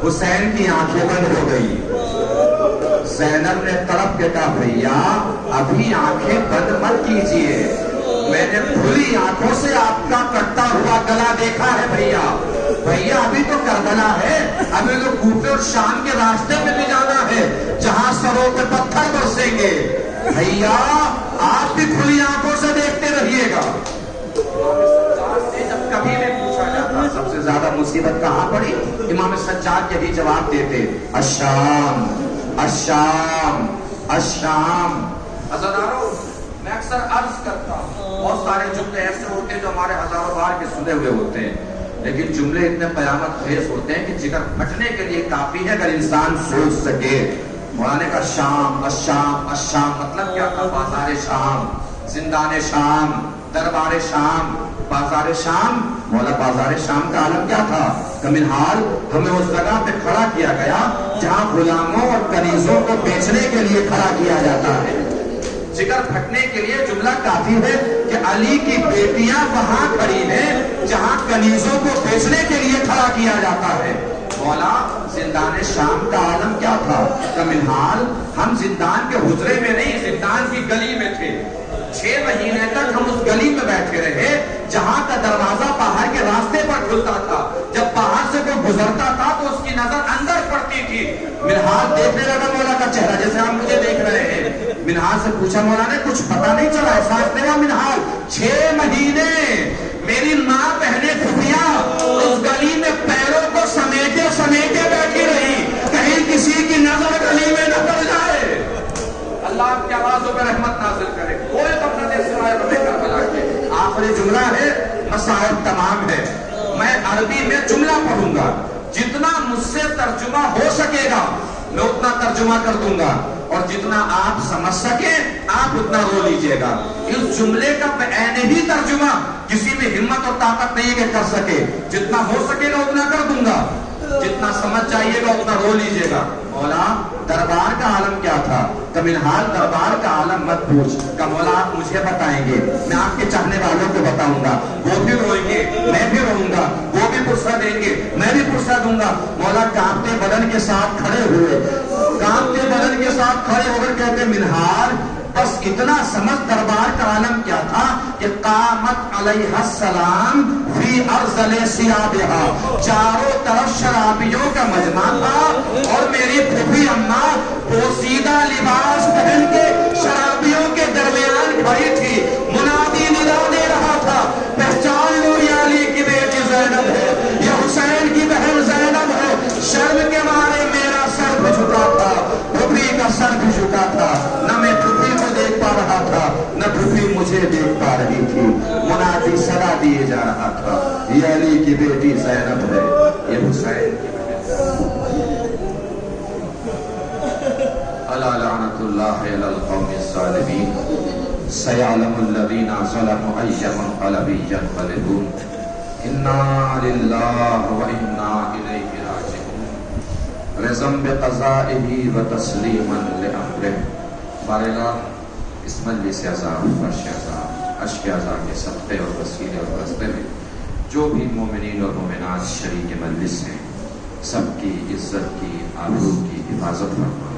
حسین کی آنکھیں بند ہو گئی۔ زینب نے تڑپ کے کہا بھیا ابھی آنکھیں بند مت کیجئے، میں نے کھلی آنکھوں سے آپ کا کٹتا ہوا گلا دیکھا ہے بھیا، بھیا ابھی تو کربلا ہے، ابھی تو کوفے اور شام کے راستے میں بھی جانا ہے جہاں سروں پہ پتھر برسیں گے، بھیا آپ بھی کھلی آنکھوں سے دیکھتے رہیے گا۔ جب کبھی بھی پوچھا جاتا سب سے زیادہ مصیبت کہاں پڑی، امام سجاد یہی جواب دیتے الشام الشام الشام۔ عزیزانو میں اکثر عرض کرتا ہوں بہت سارے جملے ایسے ہوتے ہیں جو ہمارے ہزاروں بار کے سنے ہوئے ہوتے ہیں، لیکن جملے اتنے قیامت خیز ہوتے ہیں کہ جگر پھٹنے کے لیے کافی ہے اگر انسان سوچ سکے۔ مولانا کا شام الشام الشام مطلب کیا تھا؟ بازار شام، زندان شام، دربار شام، بازار شام۔ مولا بازار شام کا عالم کیا تھا؟ کمنحال ہمیں اس جگہ پہ کھڑا کیا گیا جہاں غلاموں اور کنیزوں کو بیچنے کے لیے کھڑا کیا جاتا ہے۔ جگر پھٹنے کے لیے جملہ کافی ہے کہ علی کی بیٹیاں وہاں کھڑی ہیں جہاں کنیزوں کو بیچنے کے لیے کھڑا کیا جاتا ہے۔ مولا زندان شام کا عالم کیا تھا؟ کمنہال ہم زندان کے حجرے میں نہیں، زندان کی گلی میں تھے. 6 مہینے تک ہم اس گلی میں بیٹھے رہے جہاں کا دروازہ باہر کے راستے پر کھلتا تھا. جب باہر سے کوئی گزرتا تھا تو اس کی نظر اندر پڑتی تھی. منہال دیکھنے لگا مولا کا چہرہ جیسے آپ مجھے دیکھ رہے ہیں. منہال سے پوچھا مولا نے کچھ پتا نہیں چلا احساس نہیں ہوا؟ منہال 6 مہینے میری ماں بہنیں پھوپھیاں اس گلی میں پیروں کو سمیٹے سمیٹے بیٹھی رہی، کہیں کسی کی نظر گلی میں نہ پڑ جائے. اللہ آپ کی آوازوں پہ رحمت نازل کرے. کوئی قبر دے سوائے رب کربلا کے. آخری جملہ ہے، مصائب تمام ہے. میں عربی میں جملہ پڑھوں گا، جتنا مجھ سے ترجمہ ہو سکے گا میں اتنا ترجمہ کر دوں گا، اور جتنا آپ سمجھ سکے آپ اتنا رو لیجئے گا. اس جملے کا بعین ہی ترجمہ کسی میں ہمت اور طاقت نہیں کہ کر سکے. جتنا ہو سکے گا اتنا کر دوں گا، جتنا سمجھ جائیے گا اتنا رو لیجئے گا. مولا دربار کا عالم کیا تھا؟ کہ منہال دربار کا عالم مت پوچھ. کہ مولا آپ مجھے بتائیں گے، میں آپ کے چاہنے والوں کو بتاؤں گا، وہ بھی روئیں گے میں بھی روؤں گا، وہ بھی پرسہ دیں گے میں بھی پرسہ دوں گا. مولا کانپتے بدن کے ساتھ کھڑے ہوئے، کانپتے بدن کے ساتھ کھڑے ہو کر کہتے منہال بس اتنا سمجھ دربار کا عالم کیا تھا کہ قامت علیہ السلام فی ارذل ثیابہا، چاروں طرف شرابیوں کا مجمع تھا اور میری پھوپھی اماں پوسیدہ لباس پہن کے شرابیوں کے درمیان کھڑی تھی. منادی ندا دے رہا تھا، پہچان لو یہ علی کی بیٹی زینب ہے، یہ حسین کی بہن زینب ہے. شرم کے مارے میرا سر بھی جھکا تھا، پھوپھی کا سر بھی جھکا تھا. نہ میں پھوپھی کو دیکھ پا رہا تھا نہ پھوپھی مجھے دیکھ پا رہی تھی. منادی صدا دیے جا رہا تھا، یہ علی کی بیٹی زینب ہے، یہ حسین کی بہن. الا لعنت اللہ علی القوم الظالمین سیعلم الذین ظلموا ای منقلب ینقلبون. انا للہ و انا الیہ راجعون. رضا بقضائہ و تسلیما لامرہ. بارگاہ اس مجلس عذاب، فرش عذاب، اشک عذاب کے صدقے اور وسیلے اور راستے میں جو بھی مومنین اور مومنات شریک مجلس ہیں، سب کی عزت کی، آبرو کی حفاظت فرما،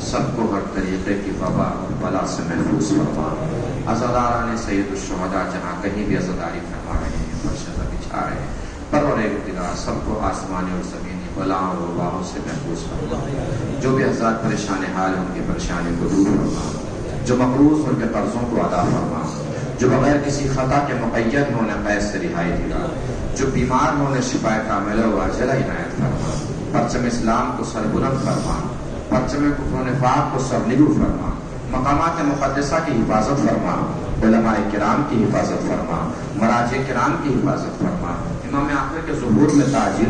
سب کو ہر طریقے کی وبا اور بلا سے محفوظ فرما. عزاداران سید الشہداء جہاں کہیں بھی عزاداری فرما رہے ہیں، فرش عذاب بچھا رہے ہیں، پروردگار سب کو آسمانی اور زمینی بلاؤں اور وباؤں سے محفوظ فرما. جو بھی حضرات پریشان حال ان کی پریشانی کو دور فرما، جو مقروض ان کے قرضوں کو ادا فرما، جو بغیر کسی خطا کے مقید میں انہیں قید سے رہائی دلا، جو بیمار میں انہیں شفا کاملہ و عاجلہ عنایت فرما. پرچم اسلام کو سربلند فرما، پرچم کفر و نفاق کو سرنگو فرما. مقامات مقدسہ کی حفاظت فرما، علماء کرام کی حفاظت فرما، مراجع کرام کی حفاظت فرما. امام آخر کے ظہور میں تاجر